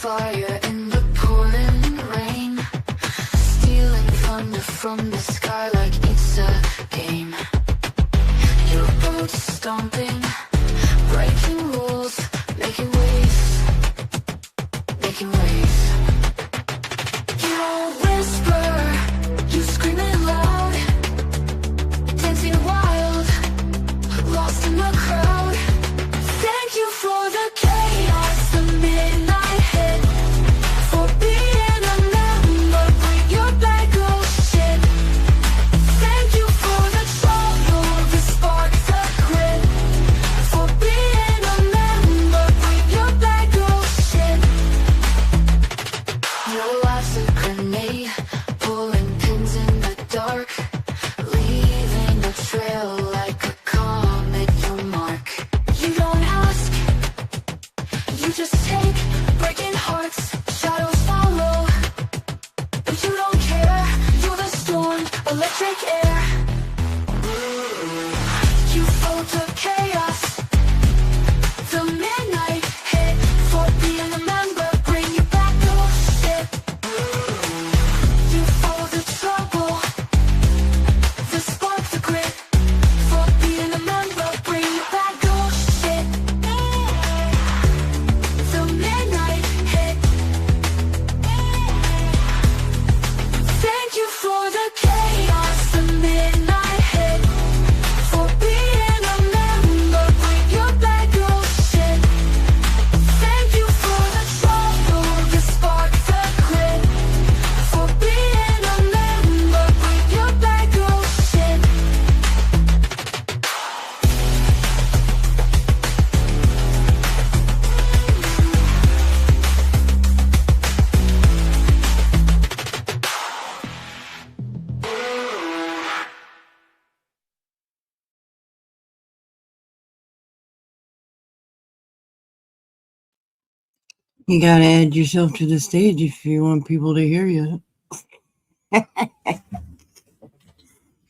fire in the pouring rain, stealing thunder from the sky like it's a game. Your boots stomping, breaking rules, making waves, making waves. You don't whisper, you scream it loud, dancing wild, lost in the crowd. Thank you for the chaos, the midnight hit, for being a member, bring your bag of shit. Thank you for the trouble, the spark, the grit, for being a member, bring your bag of shit. Your life's a grenade, pulling pins in the dark, leaving a trail like a comet, your mark. You don't ask, you just take, breaking hearts, shadows follow, but you don't care, you're the storm, electric air. You felt the chaos, the midnight hit, for being a member, bring you back your shit. You feel the trouble, the spark, the grit, for being a member, bring you back your shit. The midnight hit. Thank you for the chaos, the midnight hit, for being a member, bring your back your shit. Thank you for the trouble, the spark, the grit, for being a member, bring your back your shit. You gotta add yourself to the stage if you want people to hear you.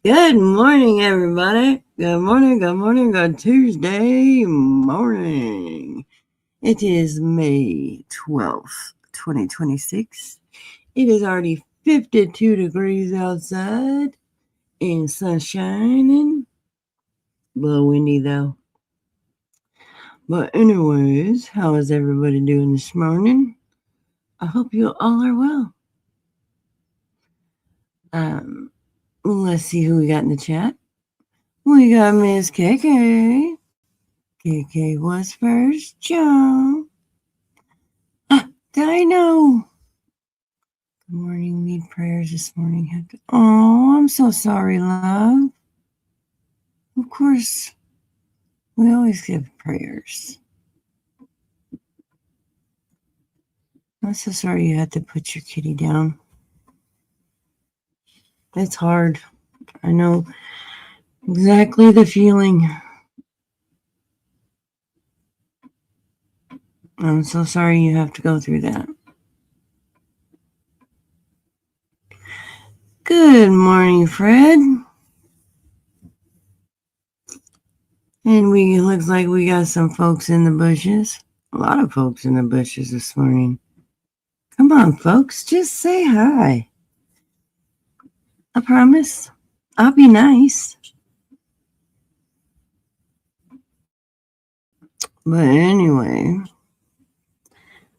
Good morning, everybody. Good morning, good Tuesday morning. It is May 12th, 2026. It is already 52 degrees outside and sun shining. A little windy though. But anyways, how is everybody doing this morning? I hope you all are well. Let's see who we got in the chat. We got Miss KK. KK was first, Joe. Did I know? Good morning. Need prayers this morning. Oh, I'm so sorry, love. Of course, we always give prayers. I'm so sorry you had to put your kitty down. It's hard. I know exactly the feeling. I'm so sorry you have to go through that. Good morning, Fred. And looks like we got some folks in the bushes. A lot of folks in the bushes this morning. Come on, folks, just say hi. I promise. I'll be nice. But anyway,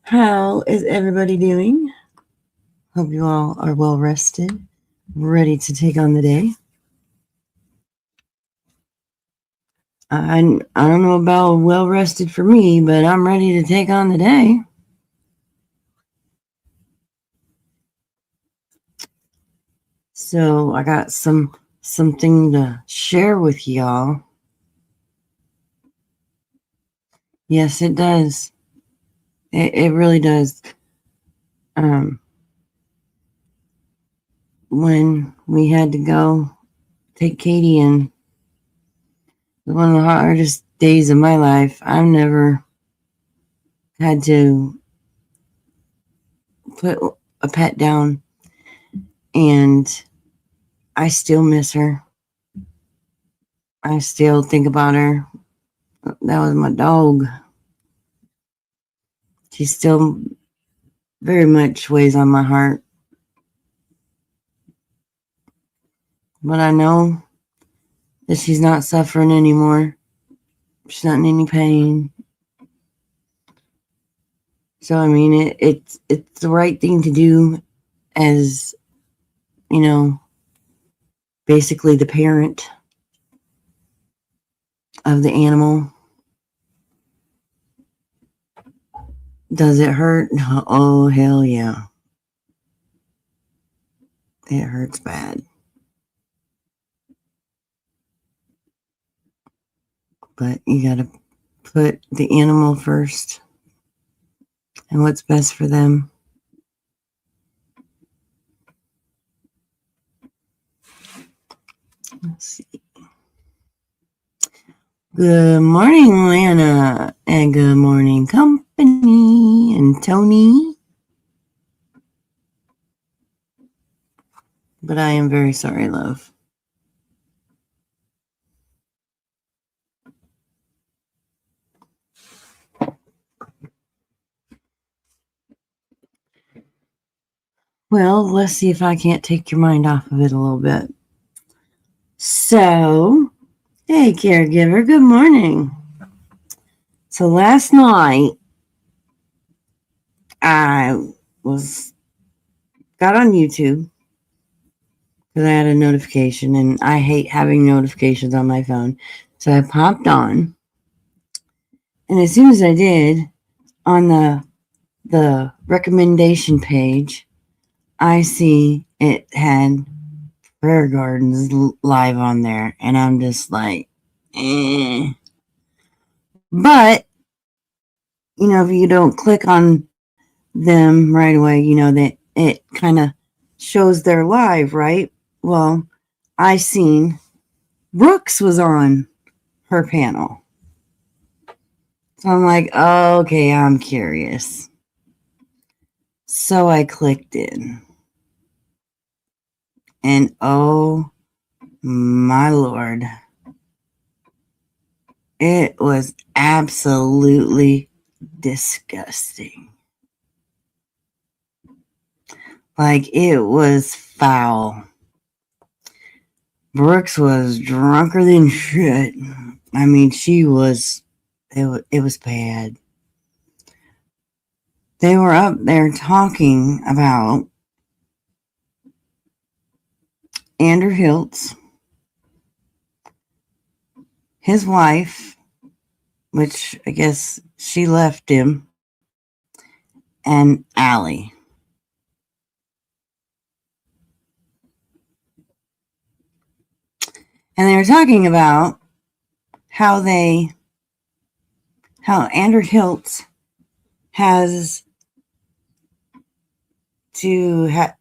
how is everybody doing? Hope you all are well rested, ready to take on the day. I don't know about well rested for me, but I'm ready to take on the day. So I got something to share with y'all. Yes, it does. It really does. When we had to go take Katie in, one of the hardest days of my life. I've never had to put a pet down, and I still miss her. I still think about her. That was my dog. She's still very much weighs on my heart. But I know that she's not suffering anymore. She's not in any pain. So I mean, it's the right thing to do, as you know, basically the parent of the animal. Does it hurt? Oh hell yeah, it hurts bad. But you gotta put the animal first and what's best for them. Let's see. Good morning, Lana, and good morning, company, and Tony. But I am very sorry, love. Well, let's see if I can't take your mind off of it a little bit. So, hey, caregiver, good morning. So last night, I got on YouTube because I had a notification, and I hate having notifications on my phone. So I popped on, and as soon as I did, on the recommendation page, I see it had Prayer Gardens live on there, and I'm just like, eh. But if you don't click on them right away, that it kind of shows they're live, right? Well, I seen Brooks was on her panel. So I'm like, oh, okay, I'm curious. So I clicked in. And oh my Lord, it was absolutely disgusting. Like, it was foul. Brooks was drunker than shit. I mean, it was bad. They were up there talking about Andrew Hiltz, his wife, which I guess she left him, and Allie. And they were talking about how Andrew Hiltz has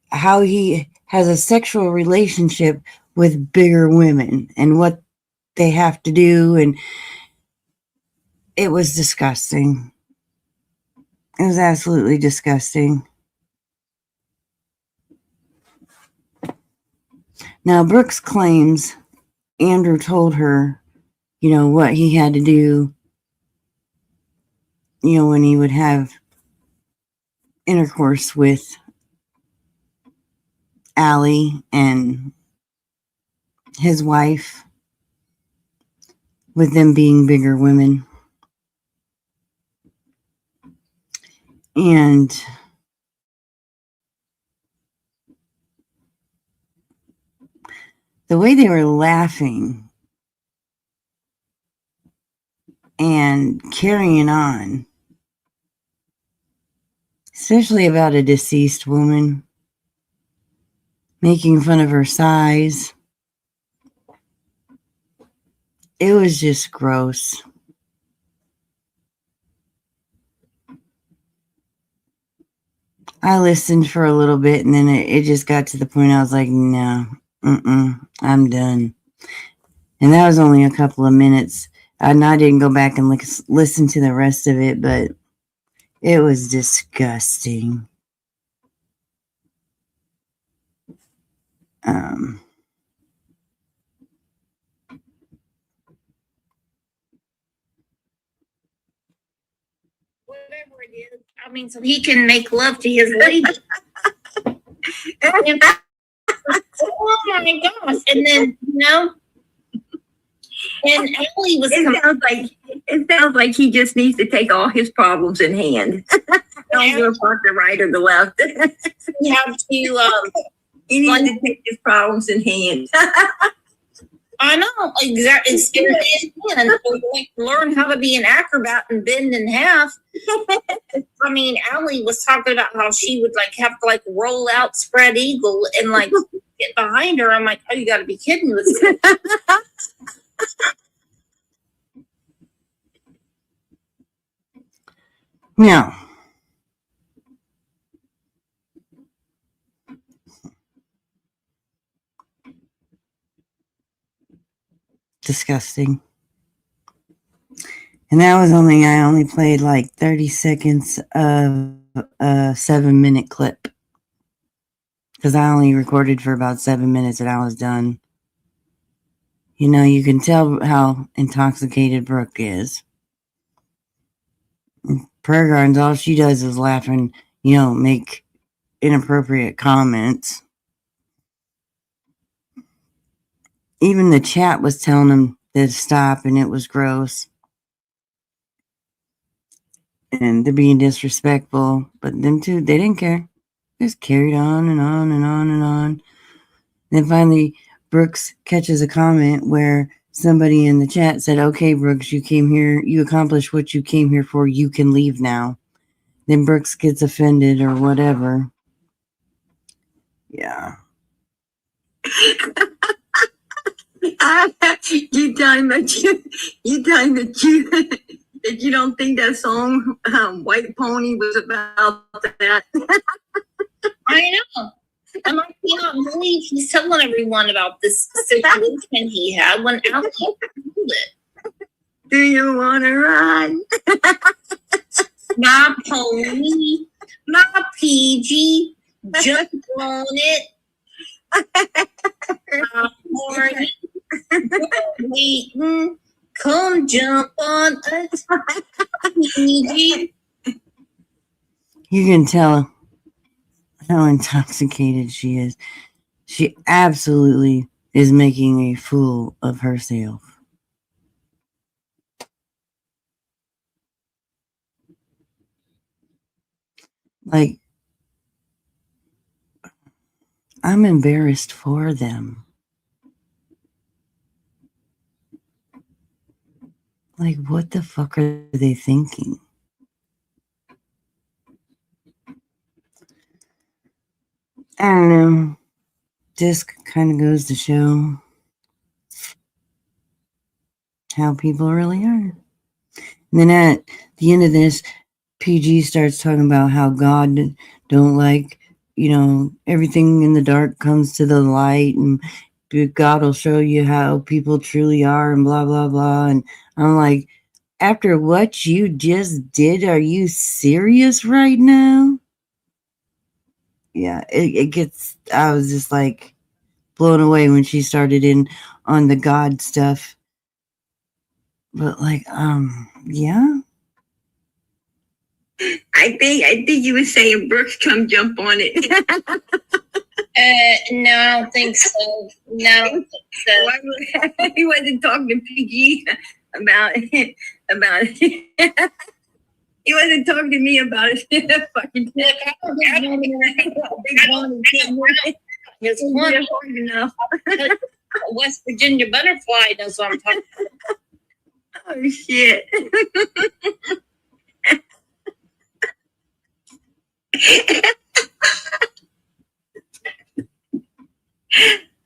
how he has a sexual relationship with bigger women and what they have to do, and it was disgusting. It was absolutely disgusting. Now, Brooks claims Andrew told her, what he had to do, when he would have intercourse with Allie and his wife, with them being bigger women. And the way they were laughing and carrying on, especially about a deceased woman, making fun of her size, it was just gross. I listened for a little bit, and then it just got to the point I was like, no, I'm done. And that was only a couple of minutes. And I didn't go back and listen to the rest of it, but it was disgusting. Whatever it is, I mean, so he can make love to his lady. And, oh my gosh! And then and Allie was. It sounds like he just needs to take all his problems in hand. Don't give a fuck the right or the left. You have to. He needs to take his problems in hand. I know exactly. And like learn how to be an acrobat and bend in half. I mean, Allie was talking about how she would like have to like roll out spread eagle and like get behind her. I'm like, oh, you got to be kidding with me. Now, disgusting. And that was I only played like 30 seconds of a 7-minute clip. Because I only recorded for about 7 minutes and I was done. You know, you can tell how intoxicated Brooke is. Prayer Gardens, all she does is laugh and, make inappropriate comments. Even the chat was telling them to stop and it was gross. And they're being disrespectful. But them two, they didn't care. Just carried on and on and on and on. Then finally, Brooks catches a comment where somebody in the chat said, okay, Brooks, you came here, you accomplished what you came here for, you can leave now. Then Brooks gets offended or whatever. Yeah. You telling that you don't think that song White Pony was about that? I know. I'm like, believe he's telling everyone about this situation he had when Allie told it. Do you want to run? My pony, my PG, jump on it. My horny, waiting, come jump on us, PG. You can tell how intoxicated she is. She absolutely is making a fool of herself. Like, I'm embarrassed for them. Like, what the fuck are they thinking? I don't know. Just kind of goes to show how people really are. And then at the end of this, PG starts talking about how God don't like, everything in the dark comes to the light, and God will show you how people truly are, and blah, blah, blah. And I'm like, after what you just did, are you serious right now? Yeah, it gets, I was just like blown away when she started in on the God stuff. But like, yeah. I think you were saying Brooks come jump on it. No, I don't think so. No, I don't think so. He wasn't talking to PG about it. He wasn't talking to me about it. Fucking It's one enough. West Virginia butterfly knows what I'm talking about. Oh shit.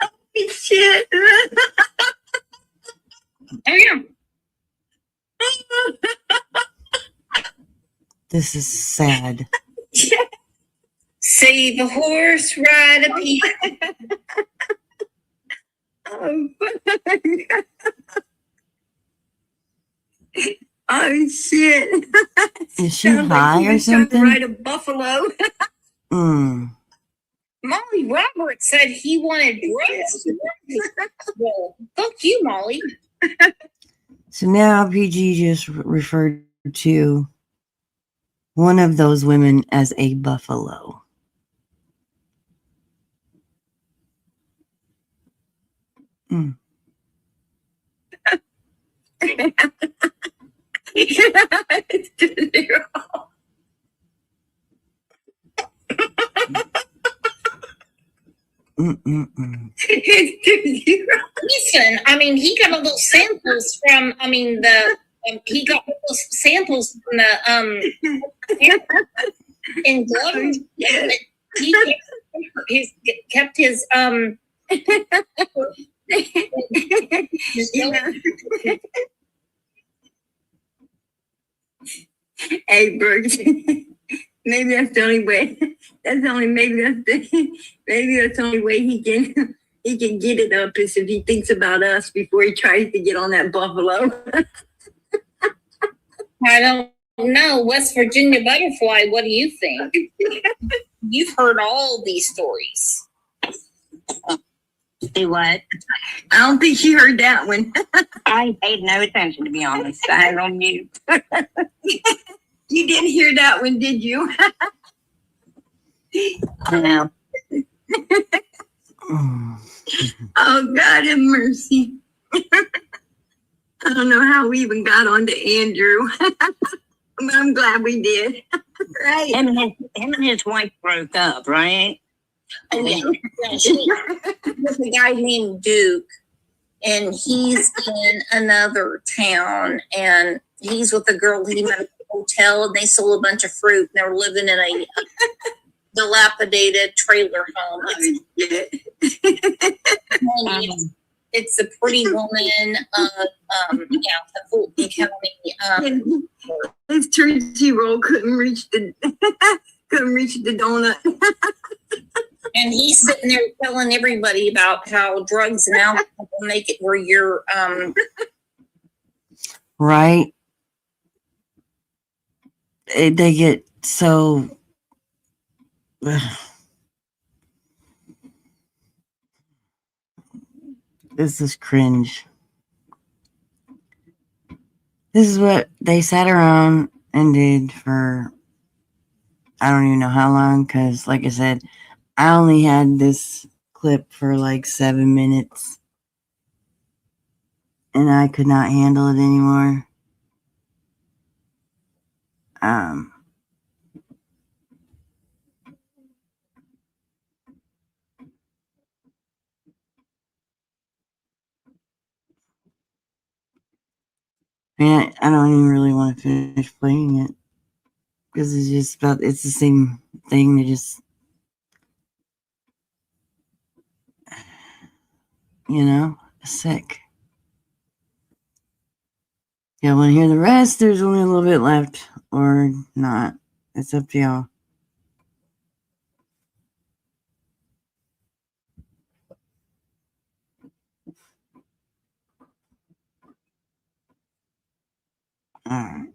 Oh shit. Oh yeah. This is sad. Save a horse, ride a pig. Oh shit. Is she high or something? Ride a buffalo. Molly Roberts said he wanted drugs. Well, fuck you, Molly. So now PG just referred to one of those women as a buffalo. Mm. It's 2-0. It's 2-0. Listen, I mean, he got all those samples from. I mean, he got all those samples from the in Glover. He kept his Hey, Brooks. Maybe that's the only way. Maybe that's the only way he can get it up is if he thinks about us before he tries to get on that buffalo. I don't know. West Virginia butterfly, what do you think? You've heard all these stories. Do what? I don't think she heard that one. I paid no attention, to be honest. I had it on mute. You didn't hear that one, did you? No. Oh, God have mercy. I don't know how we even got on to Andrew. But I'm glad we did. Right. Him and his wife broke up, right? Oh, yeah. There's a guy named Duke, and he's in another town, and he's with a girl he met at a hotel, and they sold a bunch of fruit, and they were living in a dilapidated trailer home. It's a pretty woman, a Fulton County. His Tootsie Roll couldn't reach the donut. And he's sitting there telling everybody about how drugs and alcohol make it where you're Right? They get so. This is cringe. This is what they sat around and did for I don't even know how long, because like I said, I only had this clip for like 7 minutes and I could not handle it anymore. And I don't even really want to finish playing it because it's the same thing. They just, sick. Y'all want to hear the rest? There's only a little bit left or not. It's up to y'all. Alright.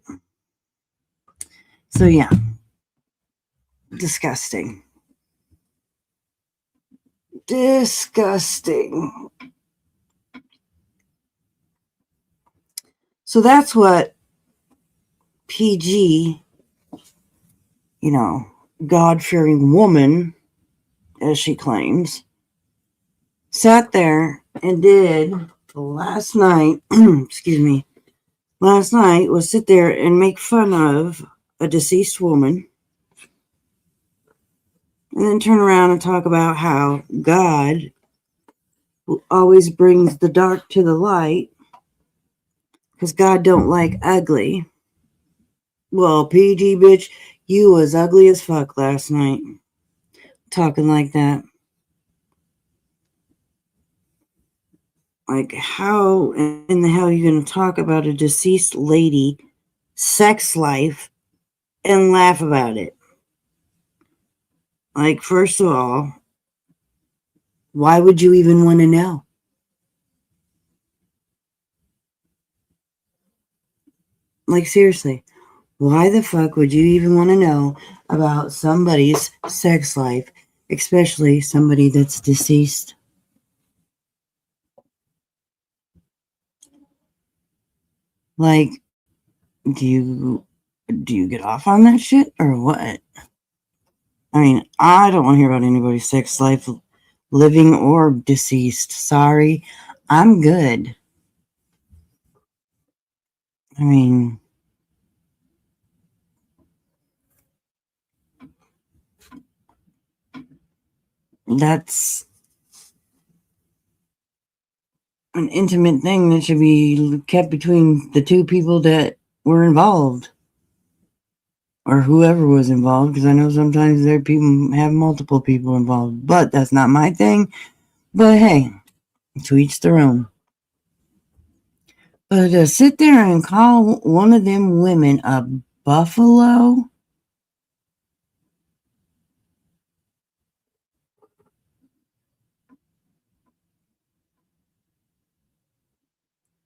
So yeah. Disgusting. So that's what PG, God-fearing woman, as she claims, sat there and did last night, last night was sit there and make fun of a deceased woman and then turn around and talk about how God always brings the dark to the light because God don't like ugly. Well, PG bitch, you was ugly as fuck last night. Talking like that. Like, how in the hell are you going to talk about a deceased lady sex life and laugh about it? Like, first of all, why would you even want to know? Like, seriously, why the fuck would you even want to know about somebody's sex life, especially somebody that's deceased? Like, do you do you get off on that shit or what? I mean, I don't want to hear about anybody's sex life, living or deceased. Sorry, I'm good. I mean, that's an intimate thing that should be kept between the two people that were involved or whoever was involved, because I know sometimes there people have multiple people involved, but that's not my thing. But hey, to each their own. But to sit there and call one of them women a buffalo,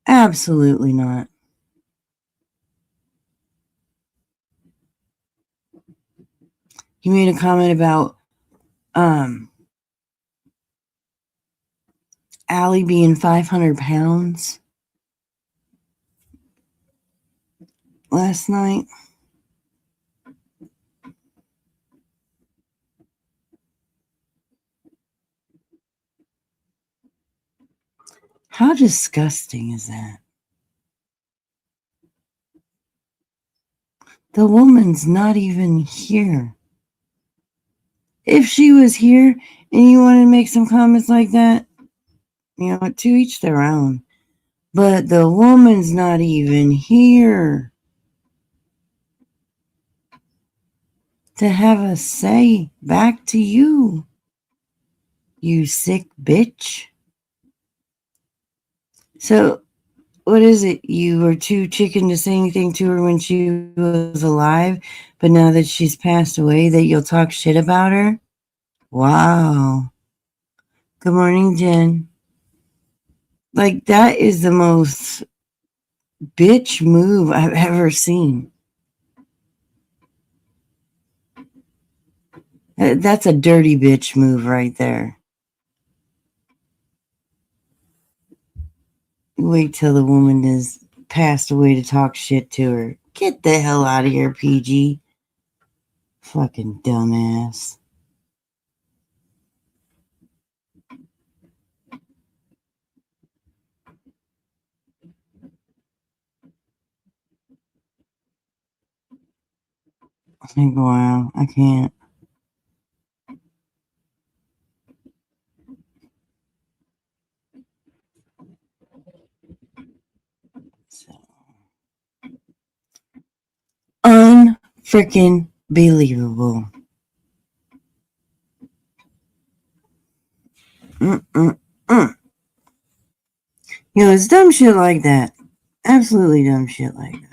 absolutely not. He made a comment about Allie being 500 pounds last night. How disgusting is that? The woman's not even here. If she was here and you wanted to make some comments like that, you know, to each their own. But the woman's not even here to have a say back to you, you sick bitch. So, what is it? You were too chicken to say anything to her when she was alive, but now that she's passed away, that you'll talk shit about her? Wow. Good morning, Jen. Like, that is the most bitch move I've ever seen. That's a dirty bitch move right there. Wait till the woman is passed away to talk shit to her. Get the hell out of here, PG. Fucking dumbass. Like, wow, I can't. So unfreaking believable. Mm-mm-mm. You know, it's dumb shit like that. Absolutely dumb shit like that.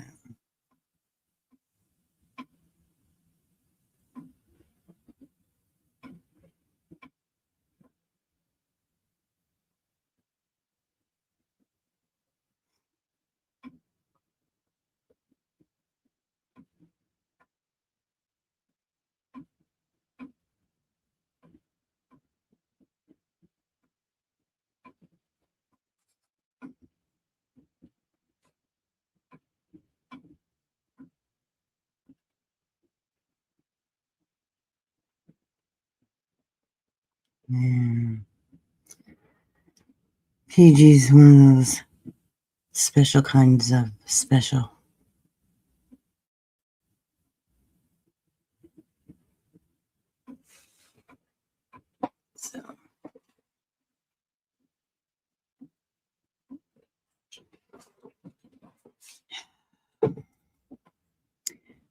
Man. PG's one of those special kinds of special. So.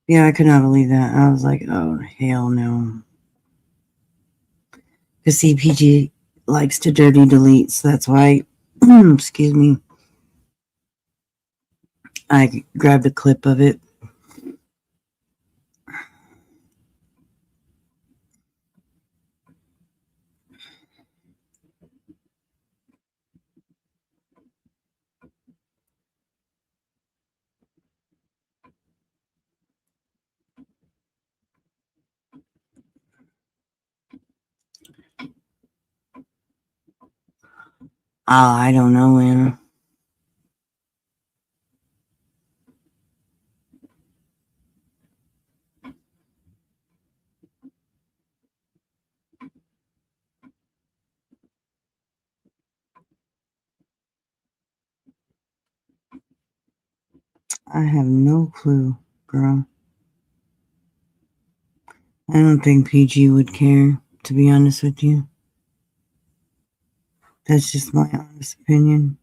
Yeah, I could not believe that. I was like, oh, hell no. Because CPG likes to dirty delete, so that's why, excuse me, I grabbed a clip of it. Oh, I don't know, Anna. I have no clue, girl. I don't think PG would care, to be honest with you. That's just my honest opinion.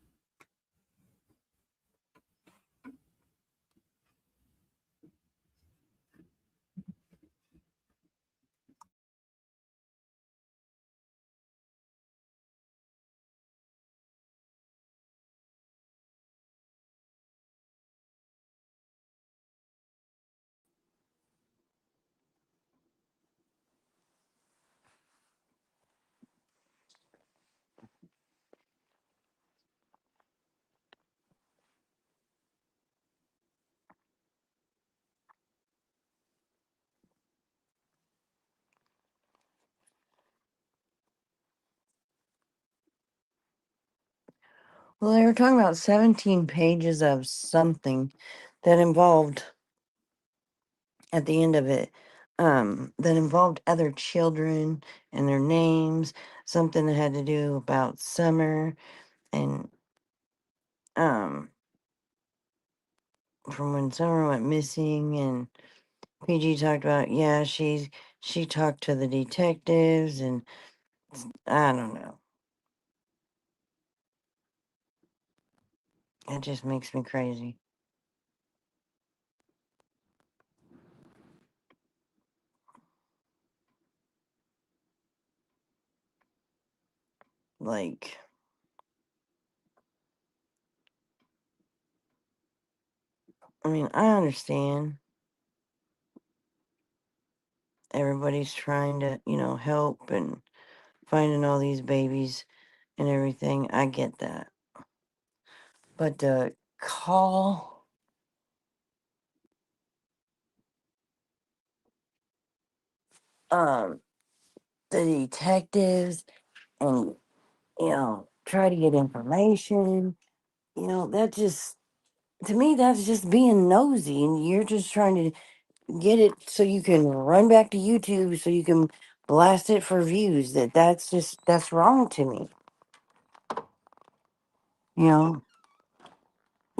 Well, they were talking about 17 pages of something that involved, at the end of it, that involved other children and their names, something that had to do about Summer and from when Summer went missing, and PG talked about, yeah, she talked to the detectives, and I don't know. It just makes me crazy. Like, I mean, I understand everybody's trying to, help and finding all these babies and everything. I get that. But to call um the detectives and try to get information, that just, to me, that's just being nosy, and you're just trying to get it so you can run back to YouTube so you can blast it for views. That's wrong to me. You know,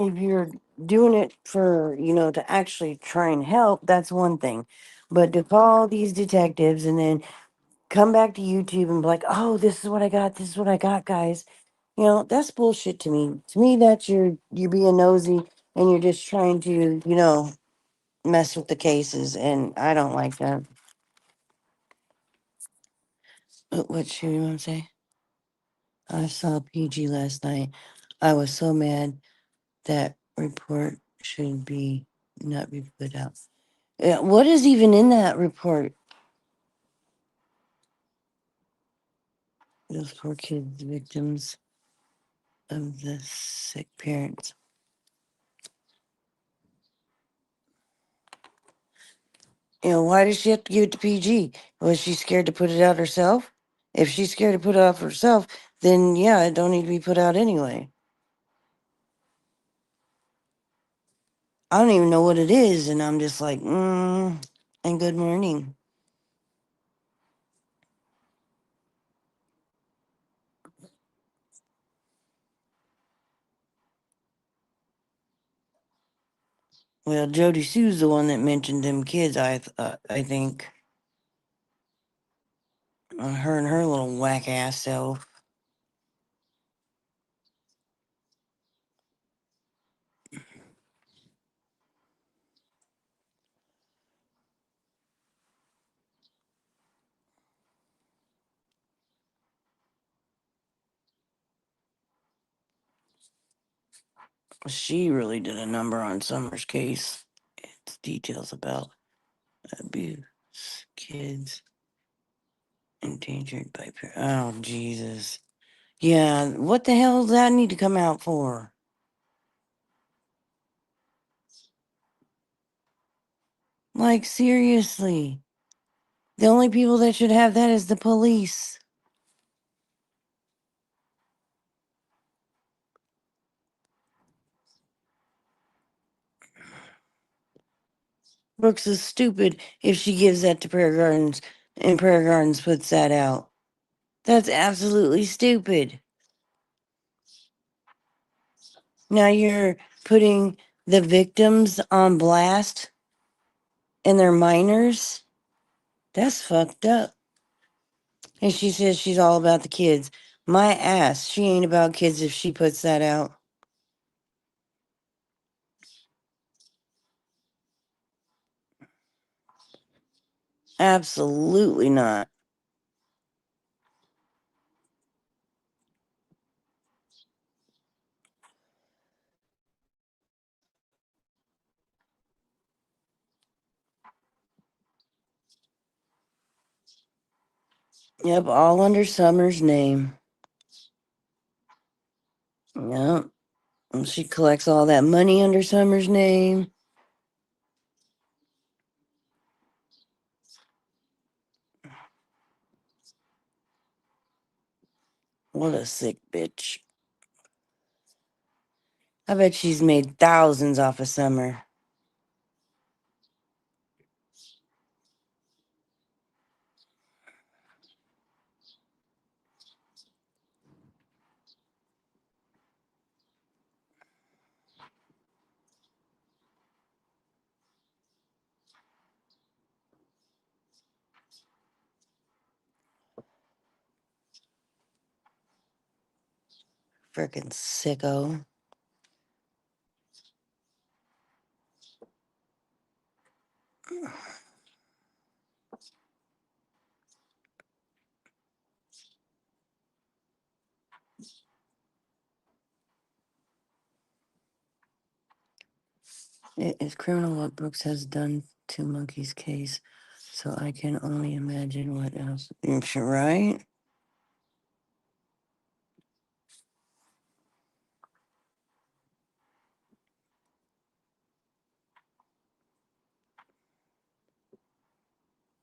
if you're doing it for, to actually try and help, that's one thing. But to call these detectives and then come back to YouTube and be like, "Oh, this is what I got. This is what I got, guys." That's bullshit to me. To me, that's you're being nosy and you're just trying to, mess with the cases, and I don't like that. What should you want to say? I saw PG last night. I was so mad that report should be not be put out. What is even in that report? Those poor kids, victims of the sick parents. Why did she have to give it to PG? Was she scared to put it out herself? If she's scared to put it out for herself, then yeah, it don't need to be put out anyway. I don't even know what it is, and I'm just like, and good morning. Well, Jody Sue's the one that mentioned them kids. I think her and her little whack ass self. She really did a number on Summer's case. It's details about abuse, kids endangered by parents. Oh Jesus! Yeah, what the hell does that need to come out for? Like seriously, the only people that should have that is the police. Brooks is stupid if she gives that to Prayer Gardens and Prayer Gardens puts that out. That's absolutely stupid. Now you're putting the victims on blast and they're minors. That's fucked up. And she says she's all about the kids. My ass, she ain't about kids if she puts that out. Absolutely not. Yep, all under Summer's name. Yep. And she collects all that money under Summer's name. What a sick bitch. I bet she's made thousands off of Summer. Frickin' sicko. It is criminal what Brooks has done to Monkey's case, so I can only imagine what else. Right?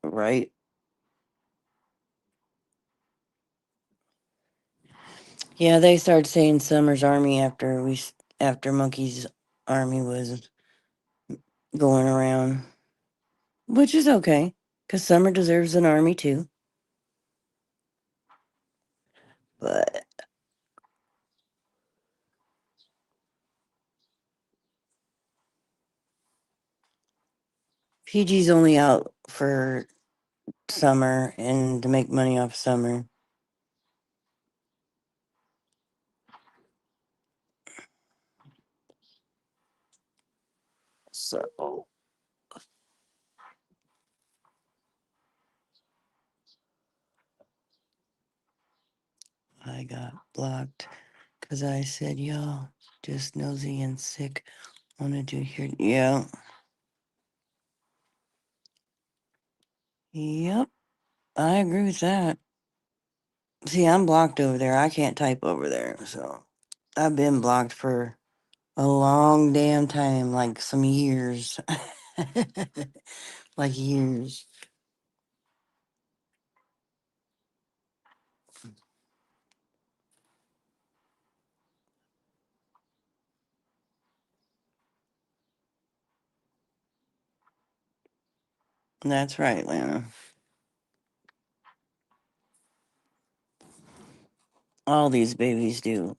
Right. Yeah, they started saying Summer's army after Monkey's army was going around, which is okay because Summer deserves an army too. But PG's only out for Summer and to make money off Summer. So I got blocked because I said, y'all, just nosy and sick. Wanted to hear. Yeah. Yep. I agree with that. See, I'm blocked over there. I can't type over there. So I've been blocked for a long damn time, like some years. Like years. That's right, Lana. All these babies do.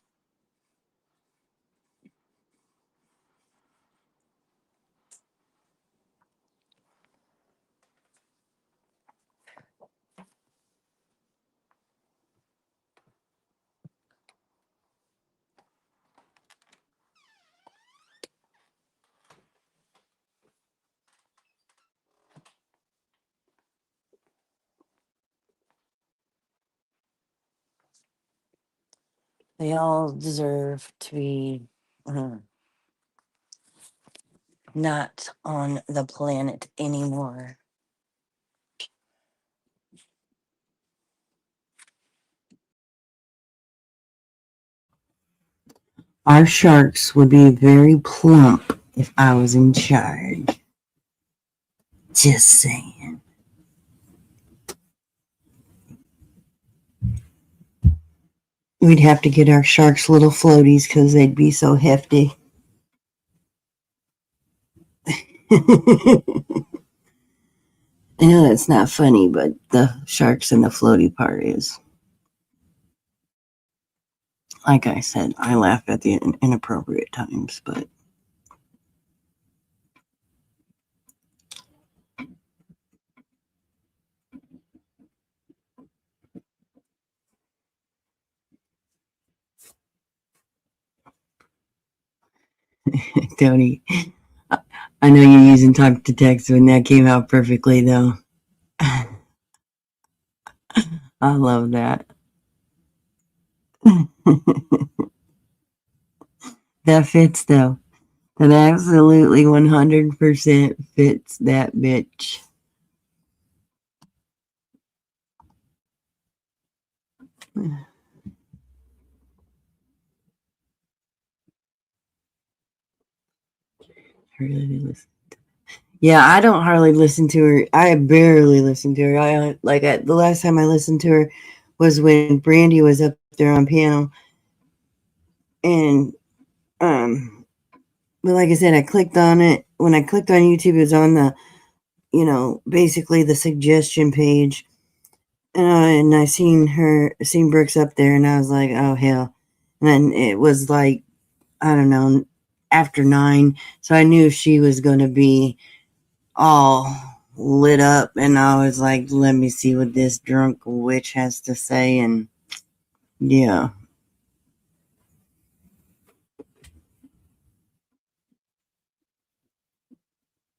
They all deserve to be not on the planet anymore. Our sharks would be very plump if I was in charge. Just saying. We'd have to get our sharks little floaties because they'd be so hefty. I know that's not funny, but the sharks and the floaty part is. Like I said, I laugh at the inappropriate times, but Tony, I know you're using talk to text when that came out perfectly, though. I love that. That fits, though. That absolutely 100% fits that bitch. Really listen. Yeah, I don't hardly listen to her. I barely listen to her. The last time I listened to her was when Brandy was up there on piano, and but like I said, I clicked on it. When I clicked on YouTube, it was on the, basically the suggestion page, and I seen Brooks up there, and I was like, oh hell, and then it was like, I don't know, after 9, so I knew she was going to be all lit up, and I was like, let me see what this drunk witch has to say. And yeah,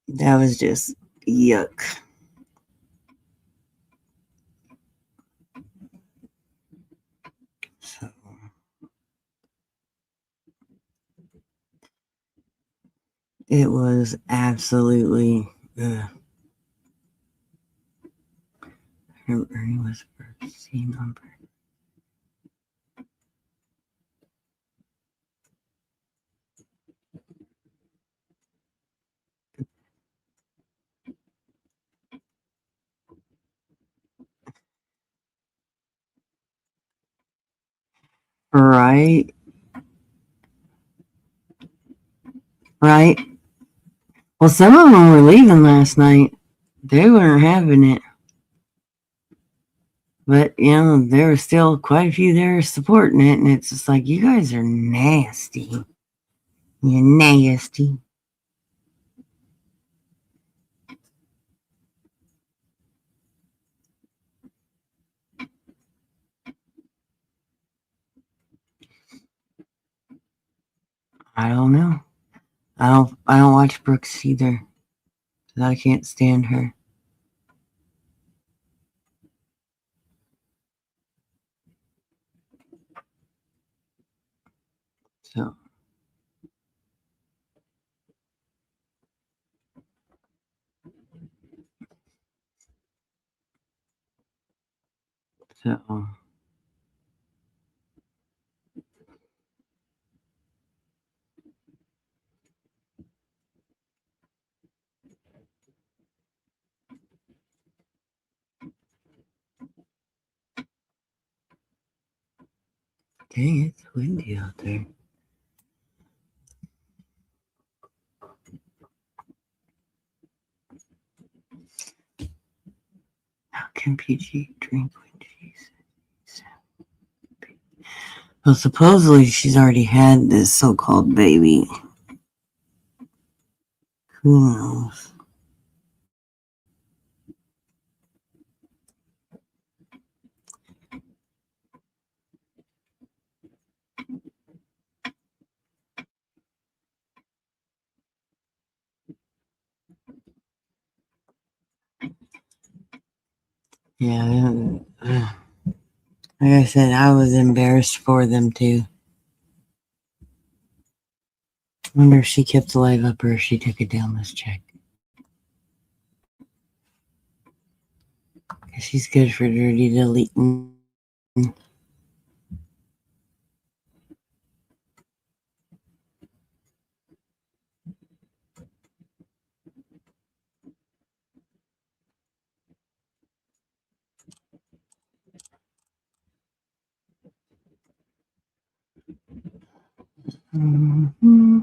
that was just yuck. So it was absolutely her was first C number. Right. Right. Well, some of them were leaving last night. They weren't having it. But, there were still quite a few there supporting it. And it's just like, you guys are nasty. You're nasty. I don't know. I don't watch Brooks either. I can't stand her. So so dang, it's windy out there. How can PG drink when she's well, supposedly she's already had this so-called baby. Who knows? Yeah, like I said, I was embarrassed for them too. Wonder if she kept the live up or if she took it down. Let's check. She's good for dirty deleting. Mm-hmm.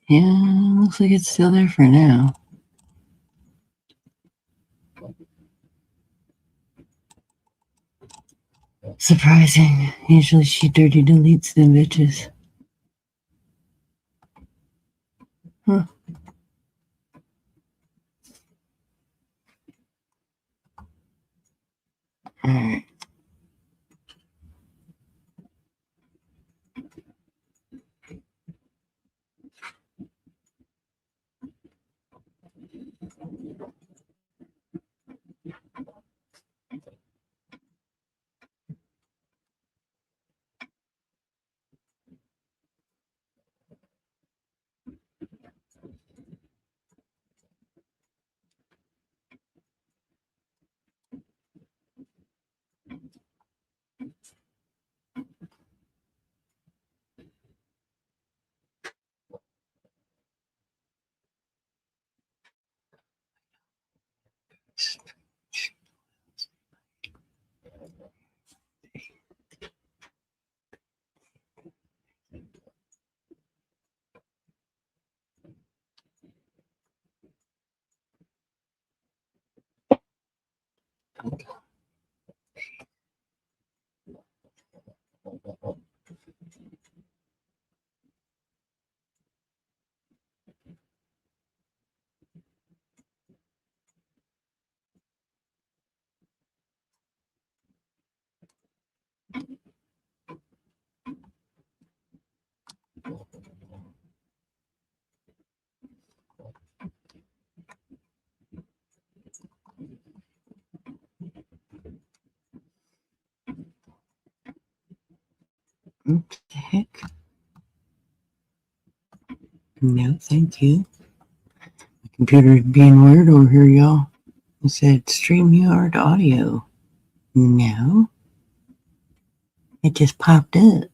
Yeah, looks like it's still there for now. Surprising. Usually she dirty deletes them bitches. Huh. Alright. What the heck? No, thank you. My computer's being weird over here, y'all. It said StreamYard audio. No, it just popped up.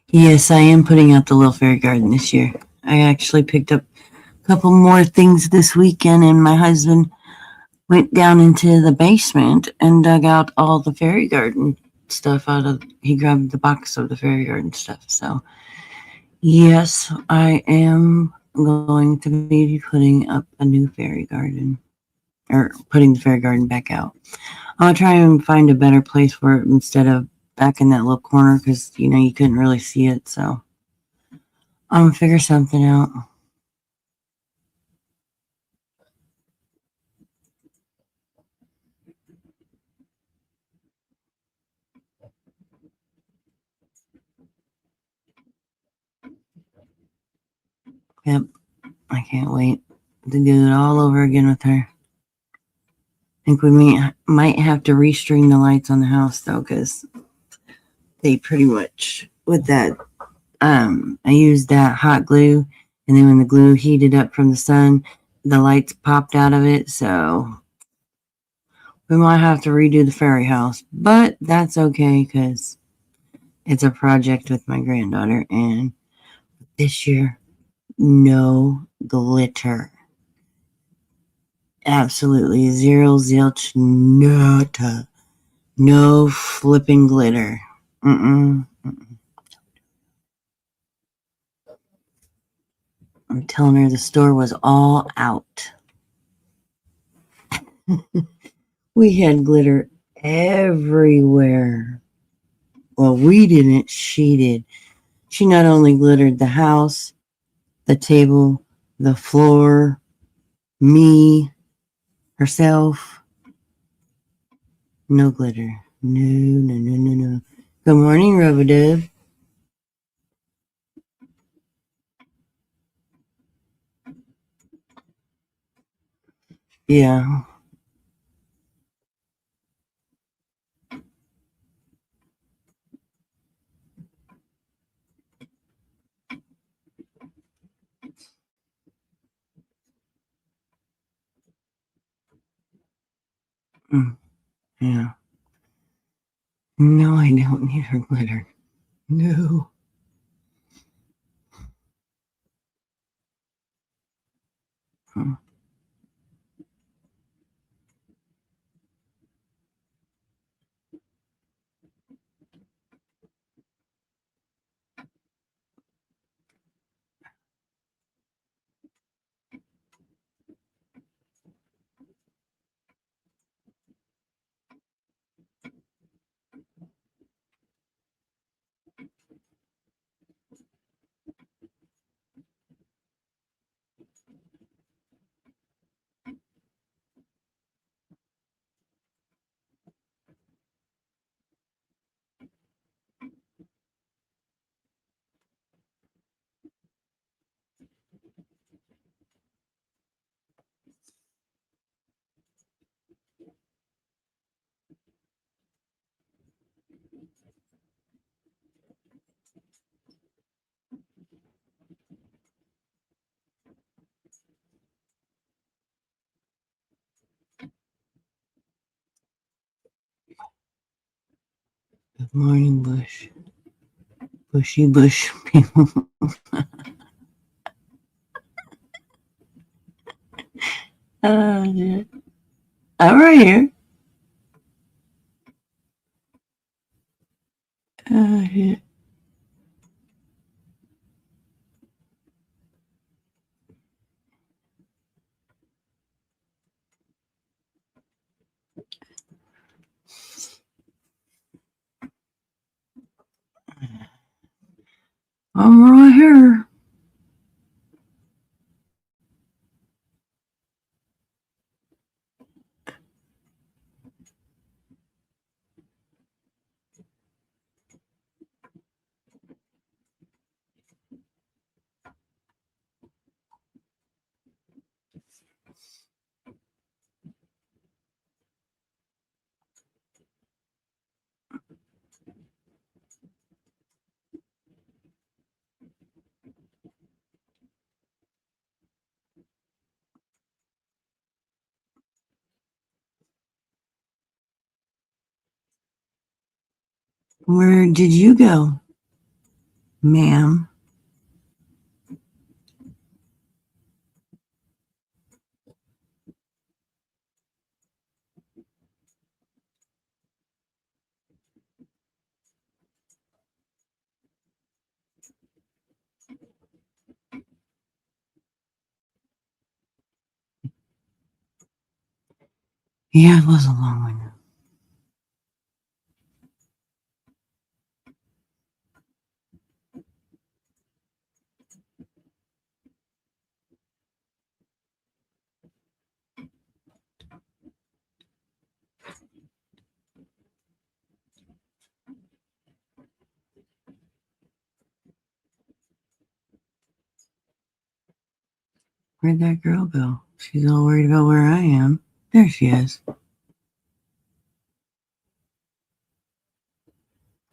Yes, I am putting out the Little Fairy Garden this year. I actually picked up a couple more things this weekend, and my husband went down into the basement and dug out all the fairy garden stuff out of. He grabbed the box of the fairy garden stuff. So, yes, I am going to be putting up a new fairy garden, or putting the fairy garden back out. I'll try and find a better place for it instead of back in that little corner because, you couldn't really see it. So I'm going to figure something out. Yep. I can't wait to do it all over again with her. I think we might have to restring the lights on the house though, because they pretty much, with that, I used that hot glue, and then when the glue heated up from the sun, the lights popped out of it. So we might have to redo the fairy house, but that's okay because it's a project with my granddaughter, and this year, no glitter. Absolutely zero zilch, nota. No flipping glitter. Mm-mm. I'm telling her the store was all out. We had glitter everywhere. Well, we didn't. She did. She not only glittered the house, the table, the floor, me, herself. No glitter. No, no, no, no, no. Good morning, Rubadub. Yeah. Mm, yeah. No, I don't need her glitter. No. Mm. Morning bush. Bushy bush people. Oh, shit. I'm right here. Oh, shit. I'm right here. Where did you go, ma'am? Yeah, it was a long one. Where'd that girl go? She's all worried about where I am. There she is.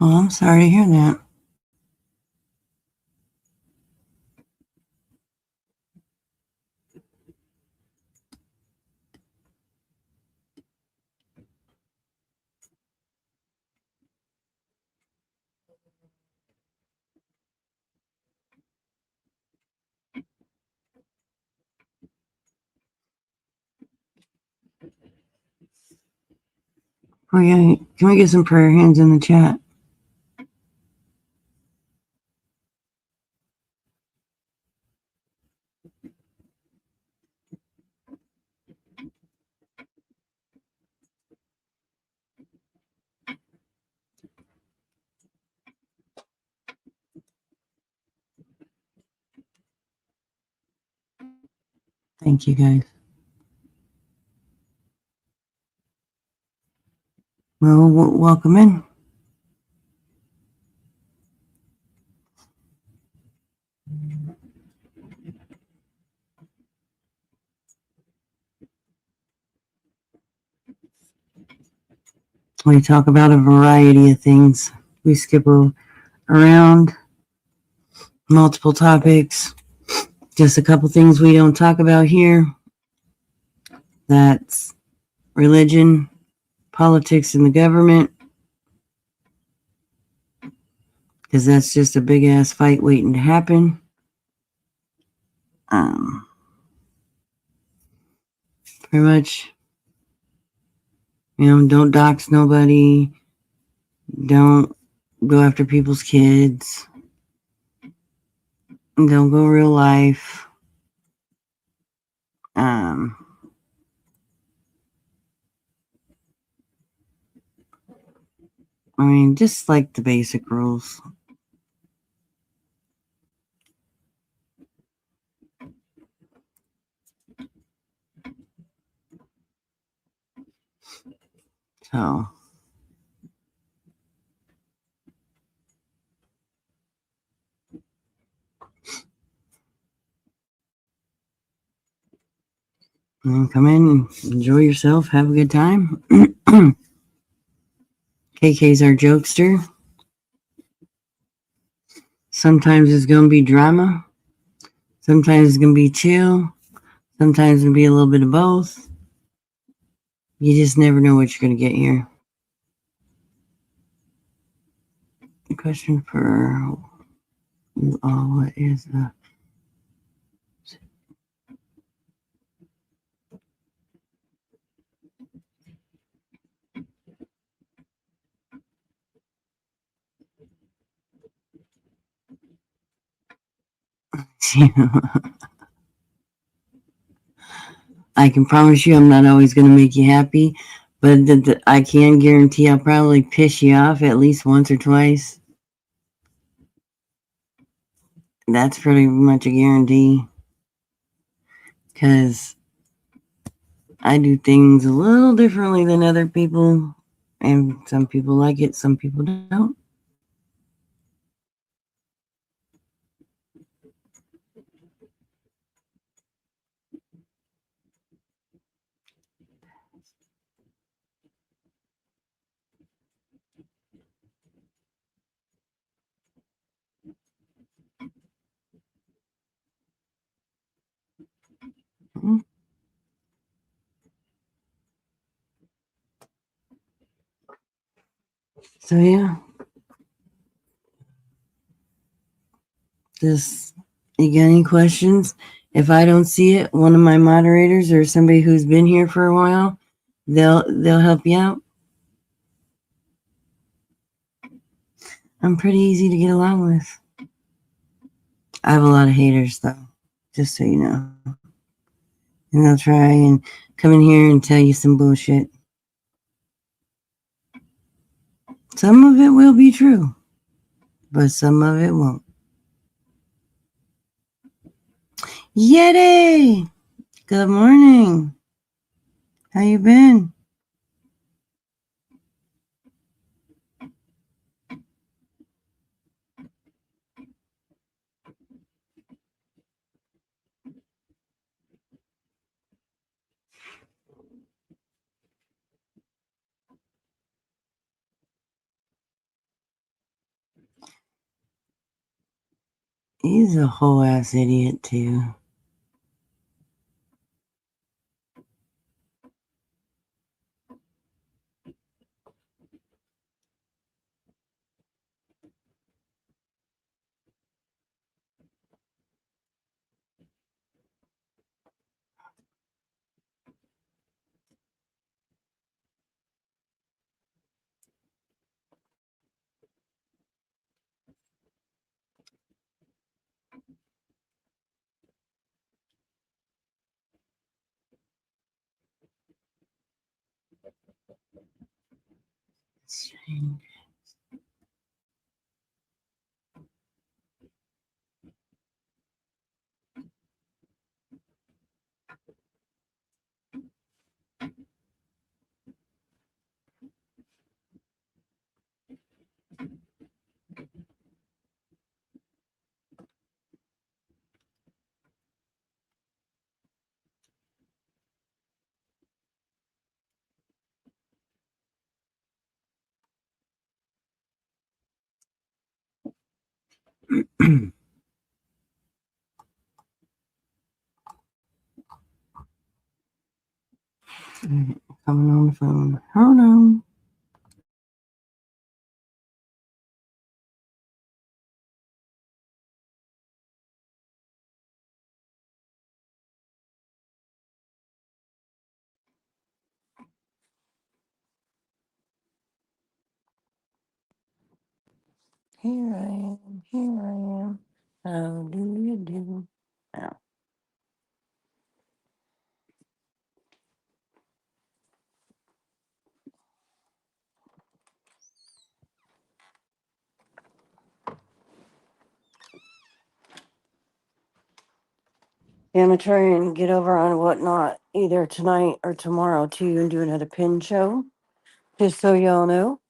Oh, I'm sorry to hear that. Can we get some prayer hands in the chat? Thank you, guys. Well, welcome in. We talk about a variety of things. We skip around multiple topics. Just a couple things we don't talk about here. That's religion, politics, and the government. Because that's just a big ass fight waiting to happen. Pretty much, don't dox nobody. Don't go after people's kids. Don't go real life. I mean, just like the basic rules. So, come in and enjoy yourself. Have a good time. KK's our jokester. Sometimes it's going to be drama. Sometimes it's going to be chill. Sometimes it's going to be a little bit of both. You just never know what you're going to get here. question for you all. What is the I can promise you I'm not always going to make you happy, but I can guarantee I'll probably piss you off at least once or twice. That's pretty much a guarantee. Because I do things a little differently than other people. And some people like it, some people don't. So yeah. Just you got any questions? If I don't see it, one of my moderators or somebody who's been here for a while, they'll help you out. I'm pretty easy to get along with. I have a lot of haters though, just so you know. And they'll try and come in here and tell you some bullshit. Some of it will be true, but some of it won't. Yeti! Good morning. How you been? He's a whole ass idiot too. Coming on the phone. Hold on. Here I am. Here I am. How do you do? Oh. Yeah, I'm gonna try and get over on Whatnot either tonight or tomorrow too and do another pin show. Just so y'all know.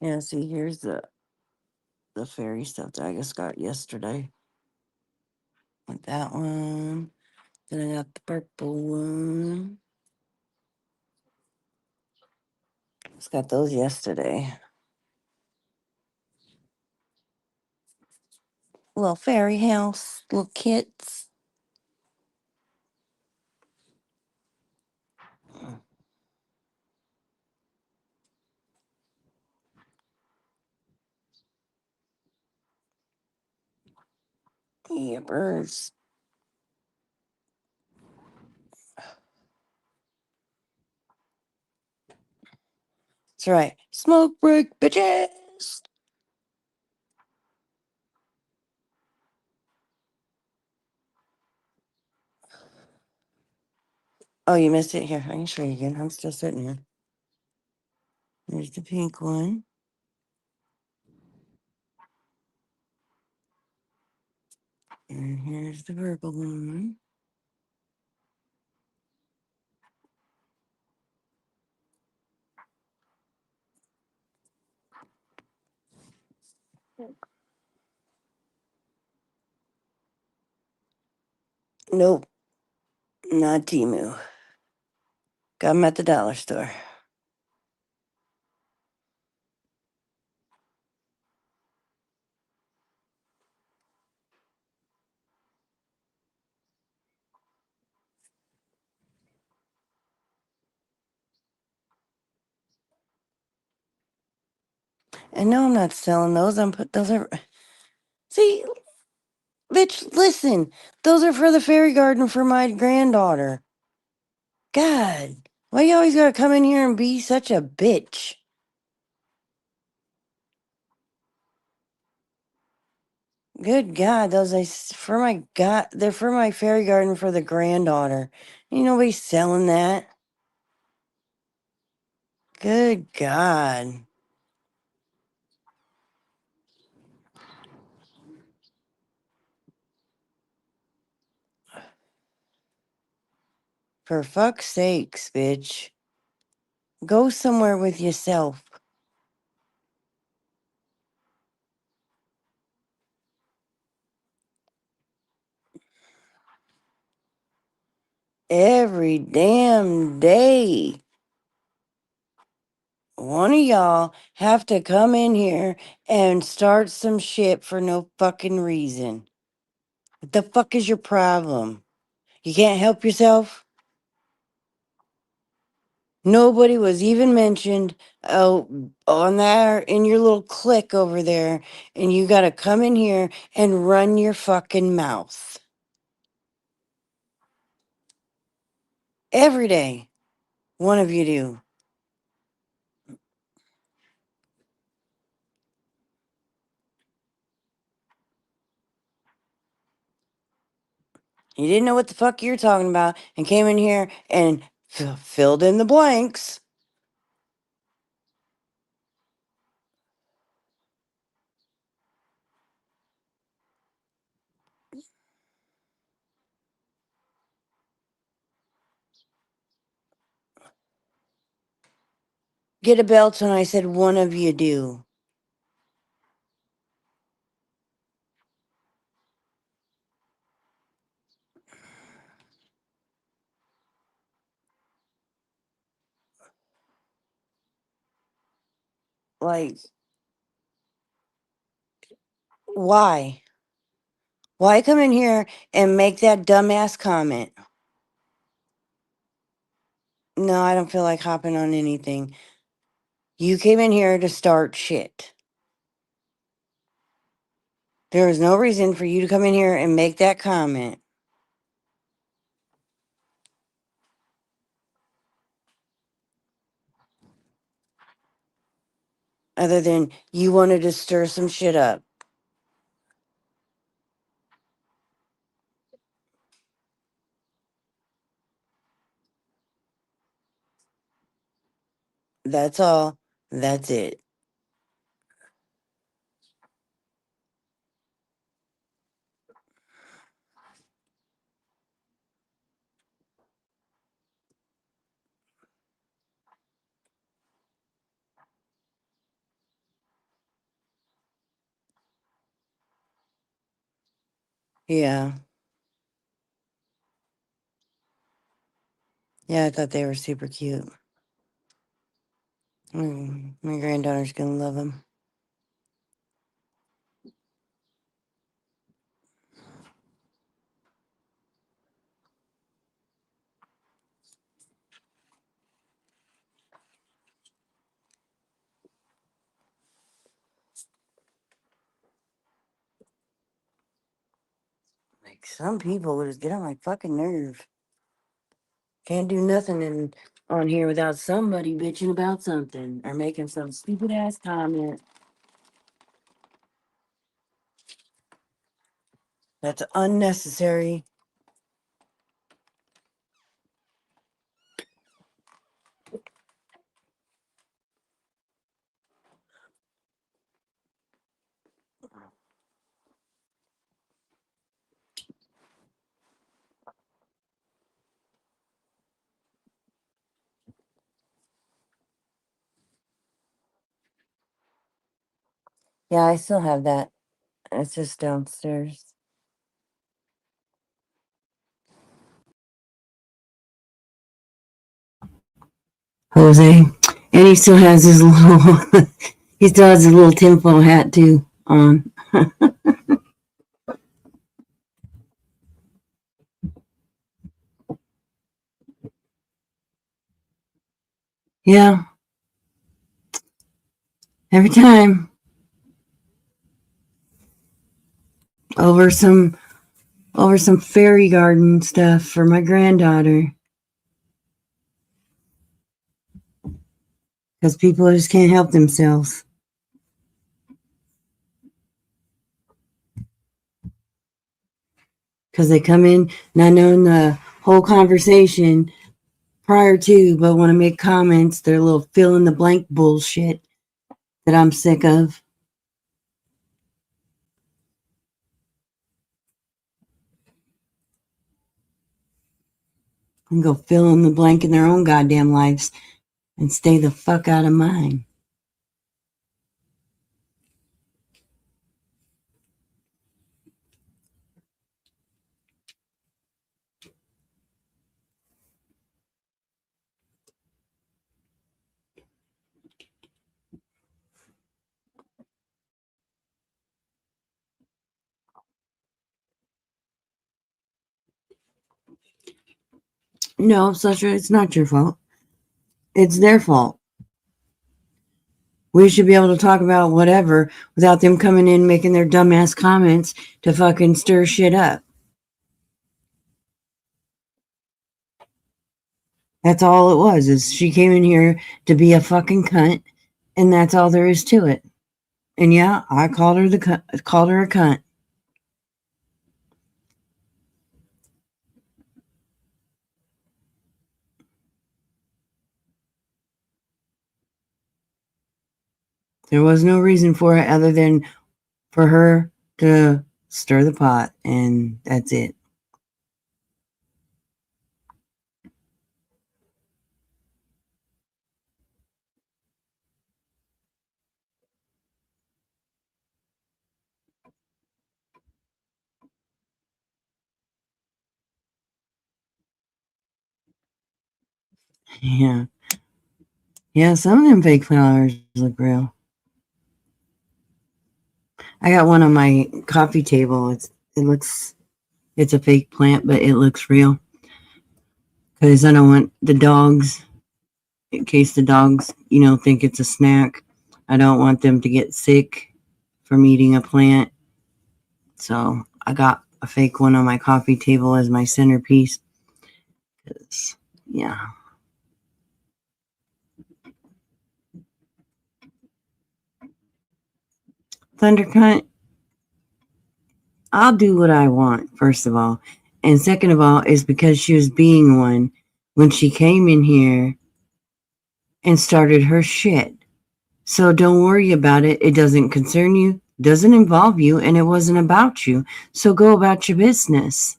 Yeah, see, here's the fairy stuff that I just got yesterday. With that one. Then I got the purple one. Just got those yesterday. Little fairy house, little kits. Yippers. That's right. Smoke break, bitches. Oh, you missed it. Here, I can show you again. I'm still sitting here. There's the pink one. And here's the purple one. Nope, not Timu. Got them at the dollar store. And no, I'm not selling those. Those are. See, bitch, listen. Those are for the fairy garden for my granddaughter. God, why you always gotta come in here and be such a bitch? Good God, for my God, they're for my fairy garden for the granddaughter. Ain't nobody selling that. Good God. For fuck's sakes, bitch. Go somewhere with yourself. Every damn day. One of y'all have to come in here and start some shit for no fucking reason. What the fuck is your problem? You can't help yourself? Nobody was even mentioned on there in your little clique over there, and you gotta come in here and run your fucking mouth. Every day. One of you do. You didn't know what the fuck you're talking about and came in here and filled in the blanks. Get a belt, and I said one of you do. Like, why? Why come in here and make that dumbass comment? No, I don't feel like hopping on anything. You came in here to start shit. There is no reason for you to come in here and make that comment. Other than you wanted to stir some shit up. That's all. That's it. Yeah. Yeah, I thought they were super cute. My granddaughter's gonna love them. Some people just get on my fucking nerve. Can't do nothing on here without somebody bitching about something or making some stupid ass comment that's unnecessary. Yeah, I still have that. It's just downstairs. Jose. And he still has his little he still has his little tinfoil hat too on. Yeah. Every time. Over some fairy garden stuff for my granddaughter. Because people just can't help themselves. Because they come in not knowing the whole conversation prior to, but want to make comments, their little fill in the blank bullshit that I'm sick of. And go fill in the blank in their own goddamn lives and stay the fuck out of mine. No, Sasha, it's not your fault. It's their fault. We should be able to talk about whatever without them coming in making their dumbass comments to fucking stir shit up. That's all it was, is she came in here to be a fucking cunt, and that's all there is to it. And yeah, I called her called her a cunt. There was no reason for it other than for her to stir the pot, and that's it. Yeah. Yeah, some of them fake flowers look real. I got one on my coffee table. It's a fake plant, but it looks real. Because I don't want the dogs, in case the dogs, think it's a snack. I don't want them to get sick from eating a plant. So I got a fake one on my coffee table as my centerpiece. Yeah. Thundercunt, I'll do what I want, first of all. And second of all, is because she was being one when she came in here and started her shit. So don't worry about it. It doesn't concern you, doesn't involve you, and it wasn't about you. So go about your business.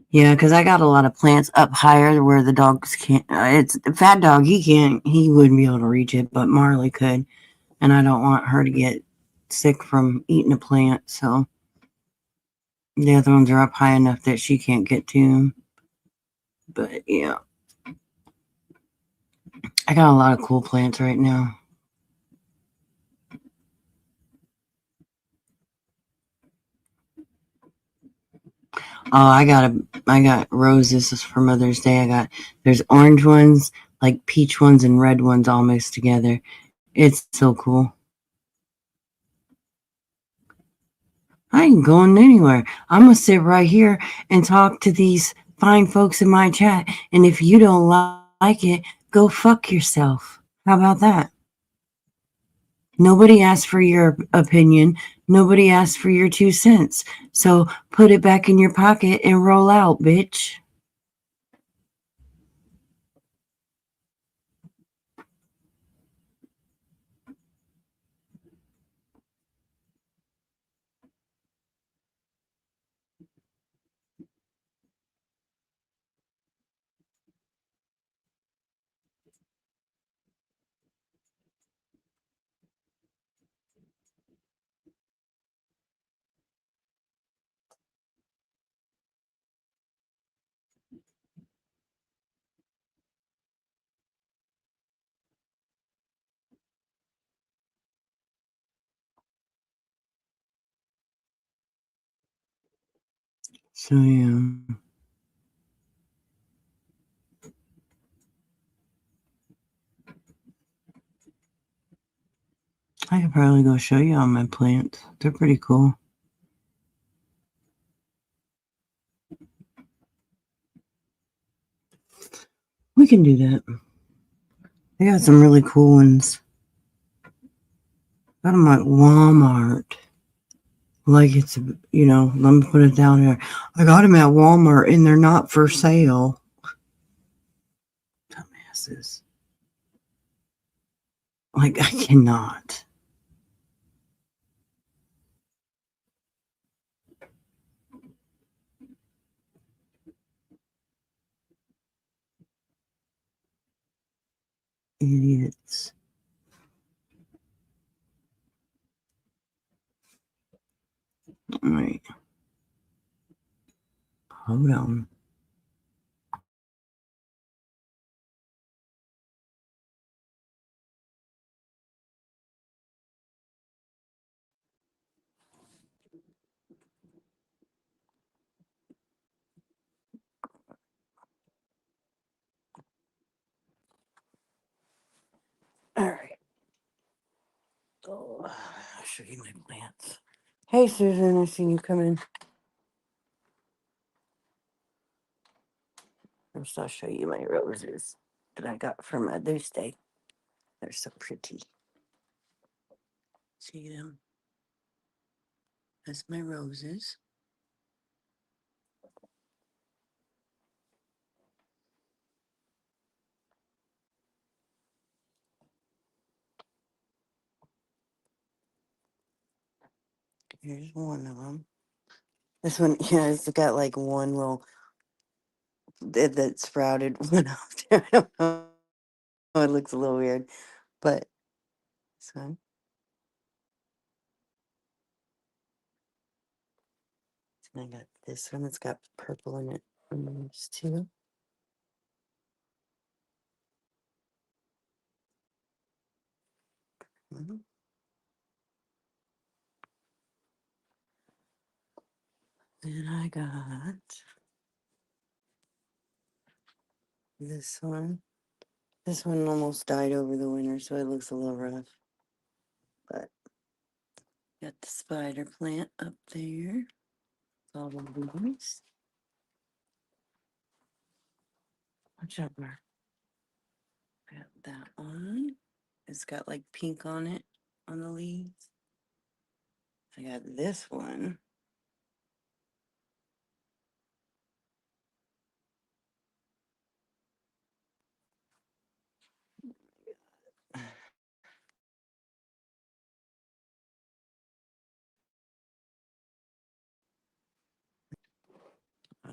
Yeah, because I got a lot of plants up higher where the dogs can't. It's Fat Dog. He wouldn't be able to reach it, but Marley could. And I don't want her to get sick from eating a plant. So the other ones are up high enough that she can't get to them. But yeah, I got a lot of cool plants right now. Oh, I got roses for Mother's Day. There's orange ones, like peach ones and red ones all mixed together. It's so cool. I ain't going anywhere. I'm gonna sit right here and talk to these fine folks in my chat. And if you don't like it, go fuck yourself. How about that? Nobody asked for your opinion. Nobody asked for your 2 cents. So put it back in your pocket and roll out, bitch. So yeah. I could probably go show you all my plants. They're pretty cool. We can do that. They got some really cool ones. Got them at Walmart. Like it's, let me put it down here. I got them at Walmart and they're not for sale. Dumbasses. Like, I cannot. Idiots. All right. Hold on. All right. Oh, I'll show you my plants. Hey, Susan, I seen you come in. First, I'll show you my roses that I got for Mother's Day. They're so pretty. See them? That's my roses. Here's one of them. This one, yeah, it's got like one little that sprouted one up there. I don't know. It looks a little weird, but this one. And I got this one that's got purple in it. And there's two. Mhm. Then I got this one. This one almost died over the winter, so it looks a little rough. But got the spider plant up there. All the leaves. Watch out, Mark. Got that one. It's got like pink on it on the leaves. I got this one.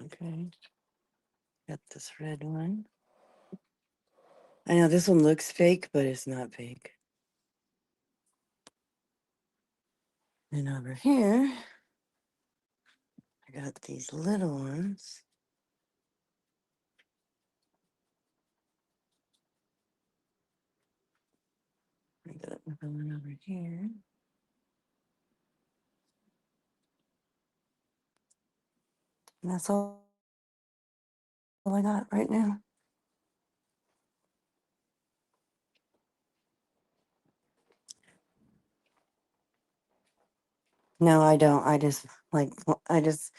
Okay. Got this red one. I know this one looks fake, but it's not fake. And over here, I got these little ones. I got another one over here. And that's all I got right now. No, I don't. Because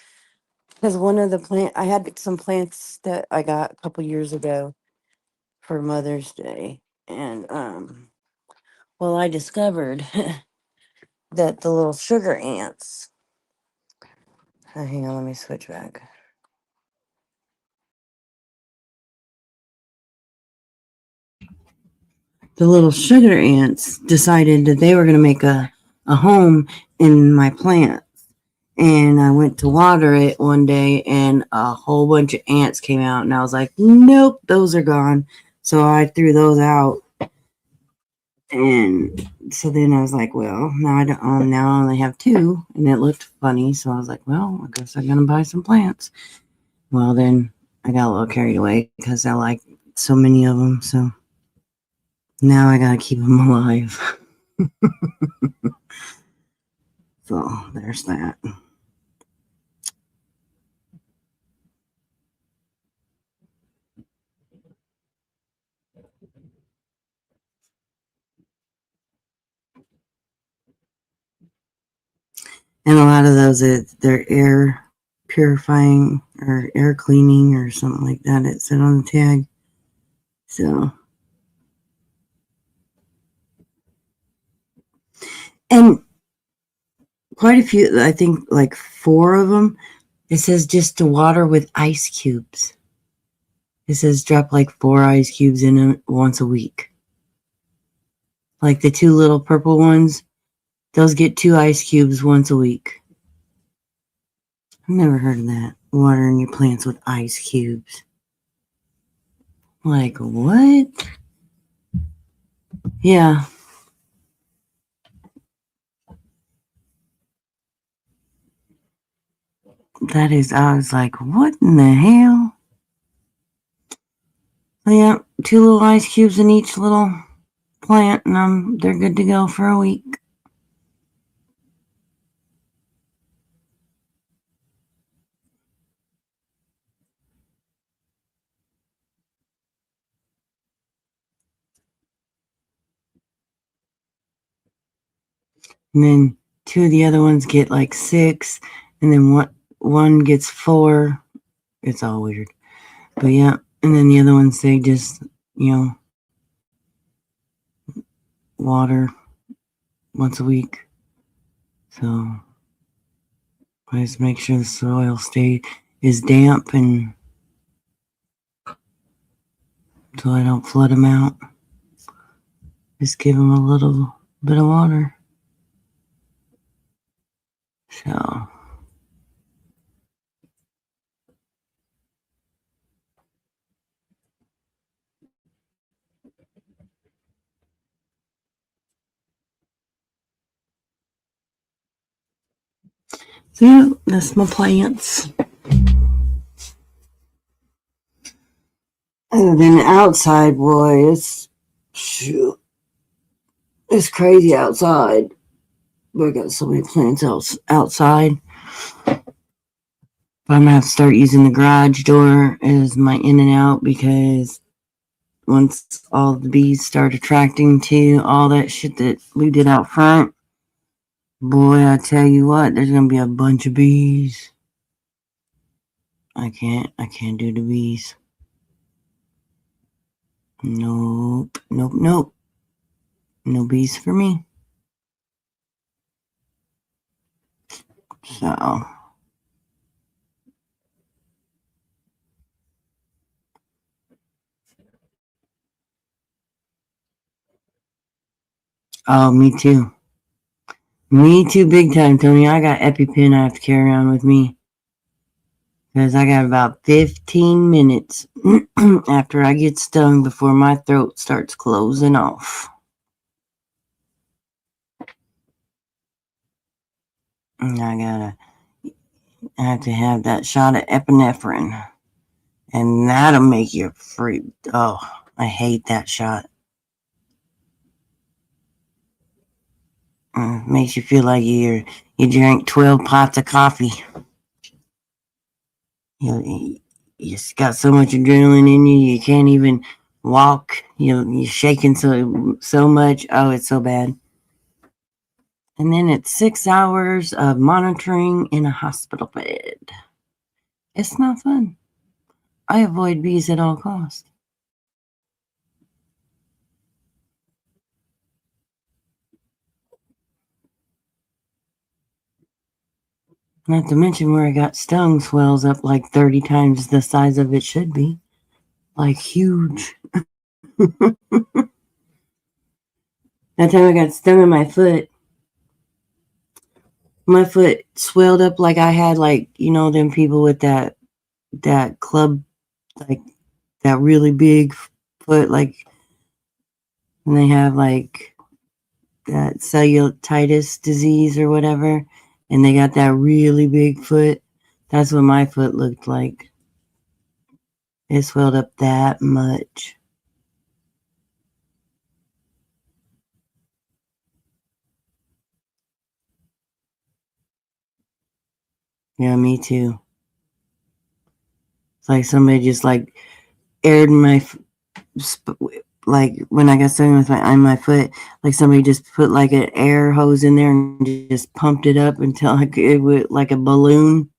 one of the I had some plants that I got a couple years ago for Mother's Day. And, well, I discovered that the little sugar ants, hang on, let me switch back. The little sugar ants decided that they were going to make a home in my plant. And I went to water it one day and a whole bunch of ants came out. And I was like, nope, those are gone. So I threw those out. And so then I was like, well, now now I only have two. And it looked funny. So I was like, well, I guess I'm going to buy some plants. Well, then I got a little carried away because I like so many of them. So now I got to keep them alive. So there's that. And a lot of those, they're air purifying or air cleaning or something like that. It said on the tag. So, and quite a few, I think like 4 of them, it says just to water with ice cubes. It says drop like 4 ice cubes in them once a week. Like the 2 little purple ones, those get 2 ice cubes once a week. I've never heard of that. Watering your plants with ice cubes. Like, what? Yeah. That is, I was like, what in the hell? So yeah, 2 little ice cubes in each little plant, and they're good to go for a week. And then 2 of the other ones get like 6, and then one gets 4. It's all weird. But yeah, and then the other ones, they just, water once a week. So I just make sure the soil is damp and so I don't flood them out. Just give them a little bit of water. So yeah, that's my plants. Other than outside, boy, it's crazy outside. We got so many plants outside. But I'm gonna have to start using the garage door as my in and out because once all the bees start attracting to all that shit that we did out front, boy, I tell you what, there's gonna be a bunch of bees. I can't do the bees. Nope. No bees for me. So oh, me too. Me too, big time, Tony. I got EpiPen I have to carry around with me. Because I got about 15 minutes after I get stung before my throat starts closing off. And I have to have that shot of epinephrine. And that'll make you freak. Oh, I hate that shot. Makes you feel like you drank 12 pots of coffee. You just got so much adrenaline in you, you can't even walk. You're shaking so much. Oh, it's so bad. And then it's 6 hours of monitoring in a hospital bed. It's not fun. I avoid bees at all costs. Not to mention where I got stung swells up like 30 times the size of it should be. Like huge. That time I got stung in my foot swelled up like I had them people with that club, like that really big foot, like when they have like that cellulitis disease or whatever, and they got that really big foot. That's what my foot looked like. It swelled up that much. Yeah, me too. It's like somebody just like aired my like when I got stung with on my foot, like somebody just put like an air hose in there and just pumped it up until it would like a balloon.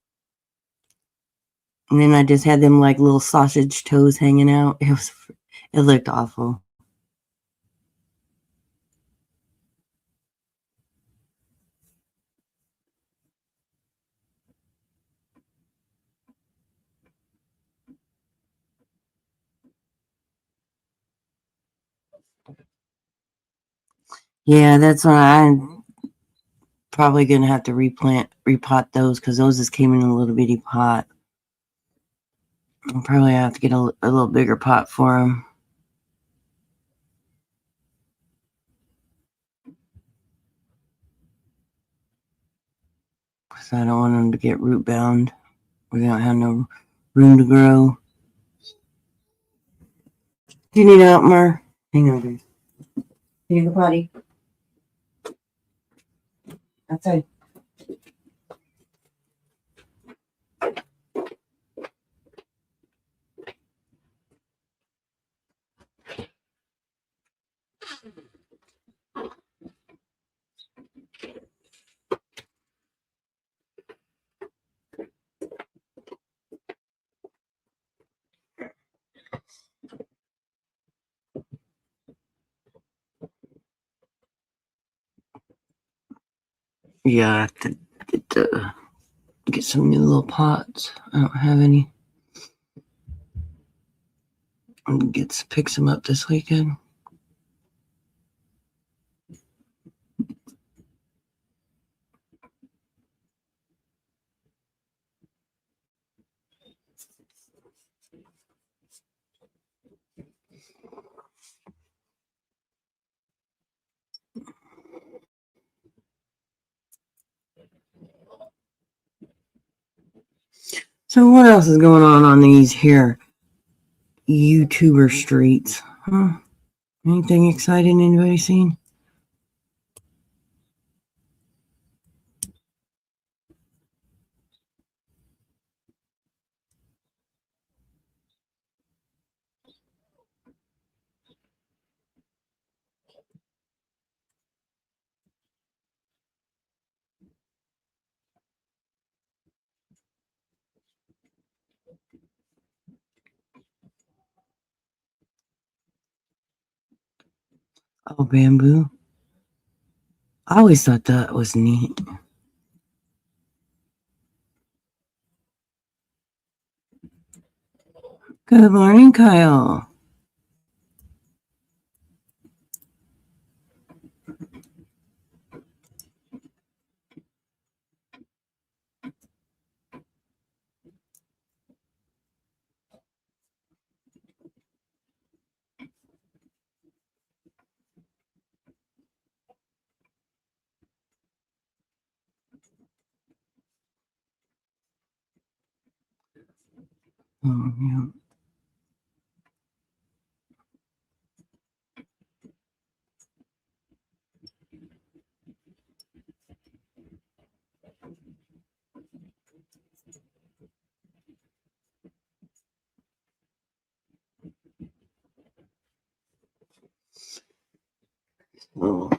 And then I just had them like little sausage toes hanging out. It looked awful. Yeah, that's why I'm probably gonna have to repot those because those just came in a little bitty pot. I'll probably have to get a little bigger pot for them. Because I don't want them to get root bound. We don't have no room to grow. Do you need help, Mer? Hang on, dude. You need the potty? Outside. Yeah, I have to get some new little pots. I don't have any. I'm gonna pick some up this weekend. So what else is going on these here YouTuber streets? Huh? Anything exciting anybody seen? Oh, bamboo. I always thought that was neat. Good morning, Kyle. Oh, yeah. Oh.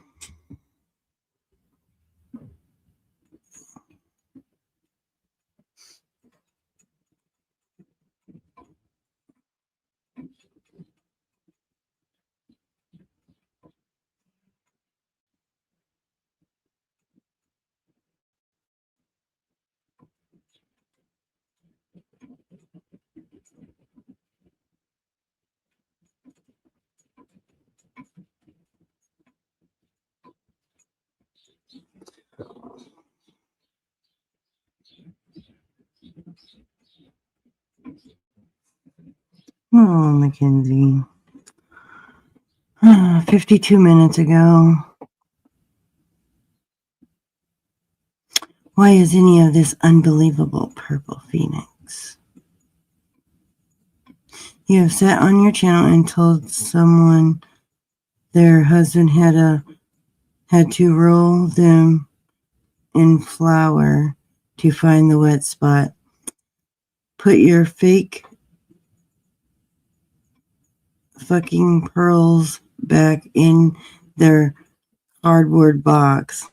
Oh, Mackenzie. 52 minutes ago. Why is any of this unbelievable purple phoenix? You have sat on your channel and told someone their husband had to roll them in flour to find the wet spot. Put your fake fucking pearls back in their cardboard box.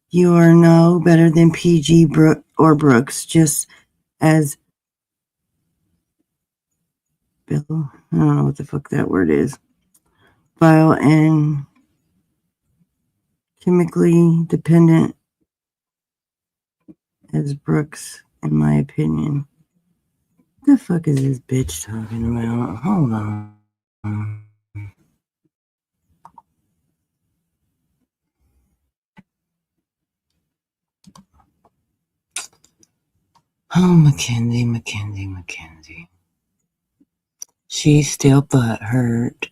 You are no better than PG or Brooks, just as Bill, I don't know what the fuck that word is, vile and chemically dependent as Brooks, in my opinion. The fuck is this bitch talking about? Hold on. Oh, Mackenzie. She's still butthurt.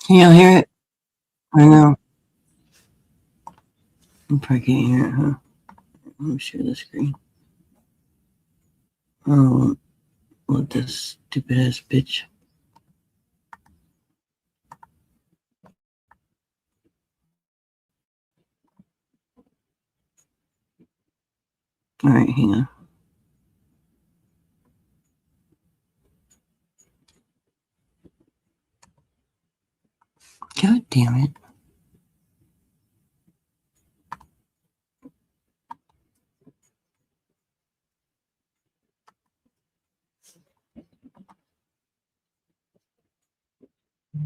Can y'all hear it? I know. You probably can't hear it, huh? Let me share the screen. Oh, what this stupid ass bitch. Alright, hang on. God damn it.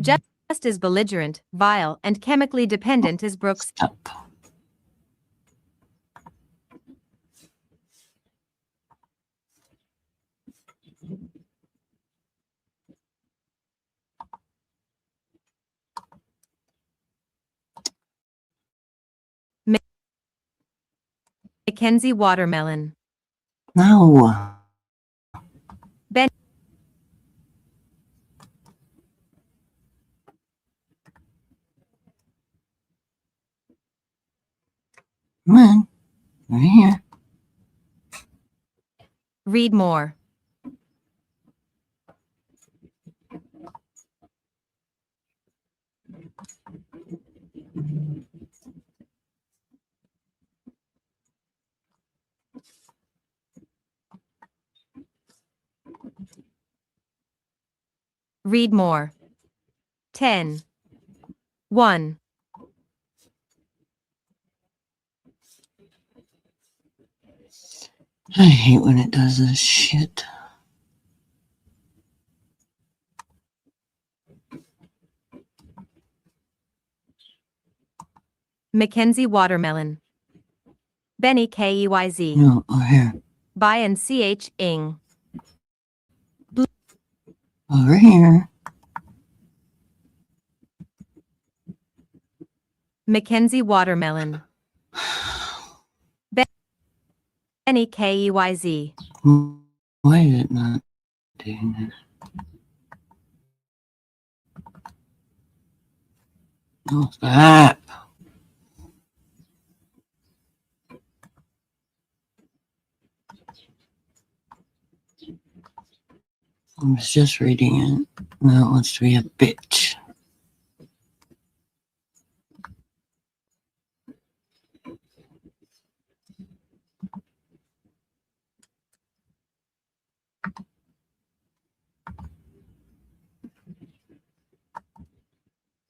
Just as belligerent, vile, and chemically dependent as Brooks. Stop. Mackenzie Watermelon. No. Ben. Come on. Right here. Read more. Read more. 10. 1. I hate when it does this shit. Mackenzie Watermelon. Benny Keyz. No, here. By and Ch ing. Over here. Mackenzie Watermelon. Benny Keyz. Why is it not doing this? Oh, stop. I was just reading it. Now it wants to be a bitch.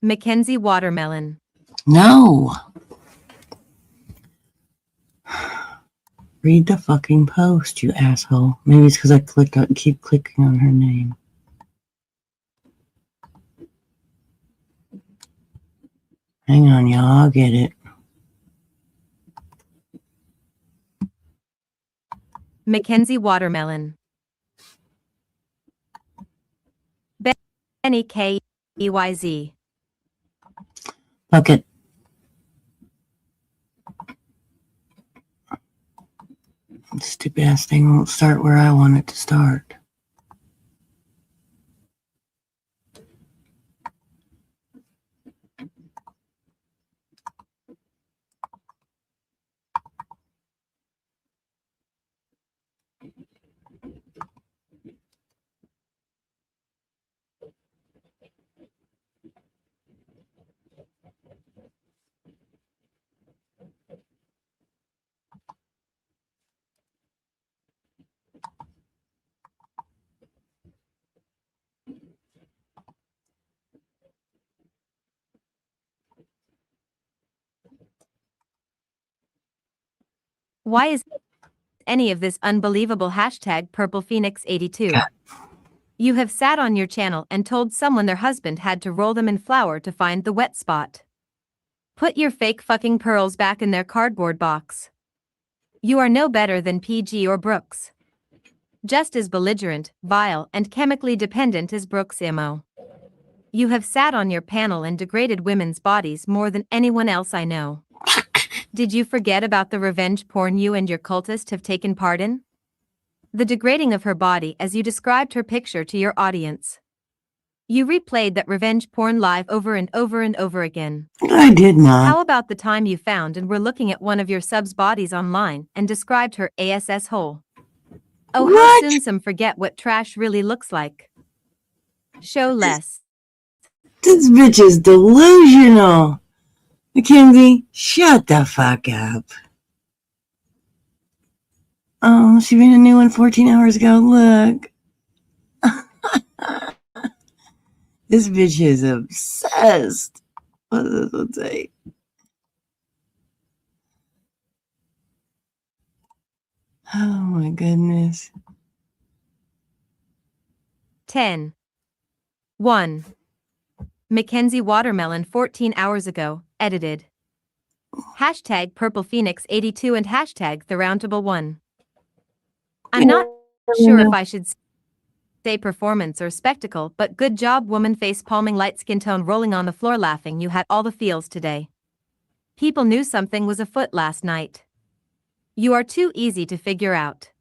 Mackenzie Watermelon. No. Read the fucking post, you asshole. Maybe it's because I keep clicking on her name. Hang on, y'all. I'll get it. Mackenzie Watermelon. Benny Keyz. Fuck it. Stupid ass thing won't start where I want it to start. Why is any of this unbelievable hashtag Purple Phoenix 82? You have sat on your channel and told someone their husband had to roll them in flour to find the wet spot. Put your fake fucking pearls back in their cardboard box. You are no better than PG or Brooks. Just as belligerent, vile, and chemically dependent as Brooks Imo. You have sat on your panel and degraded women's bodies more than anyone else I know. Did you forget about the revenge porn you and your cultist have taken part in? The degrading of her body as you described her picture to your audience. You replayed that revenge porn live over and over and over again. I did not. How about the time you found and were looking at one of your subs' bodies online and described her ass hole? Oh, how What? soon some forget what trash really looks like. Show less. This bitch is delusional. Mackenzie, shut the fuck up. Oh, she made a new one 14 hours ago. Look. This bitch is obsessed. What does this one say? Oh my goodness. 10. 1. Mackenzie Watermelon 14 hours ago, edited. Hashtag Purple Phoenix 82 and hashtag TheRoundtable1. I'm not sure if I should say performance or spectacle, but good job, woman. Face palming, light skin tone, rolling on the floor, laughing. You had all the feels today. People knew something was afoot last night. You are too easy to figure out.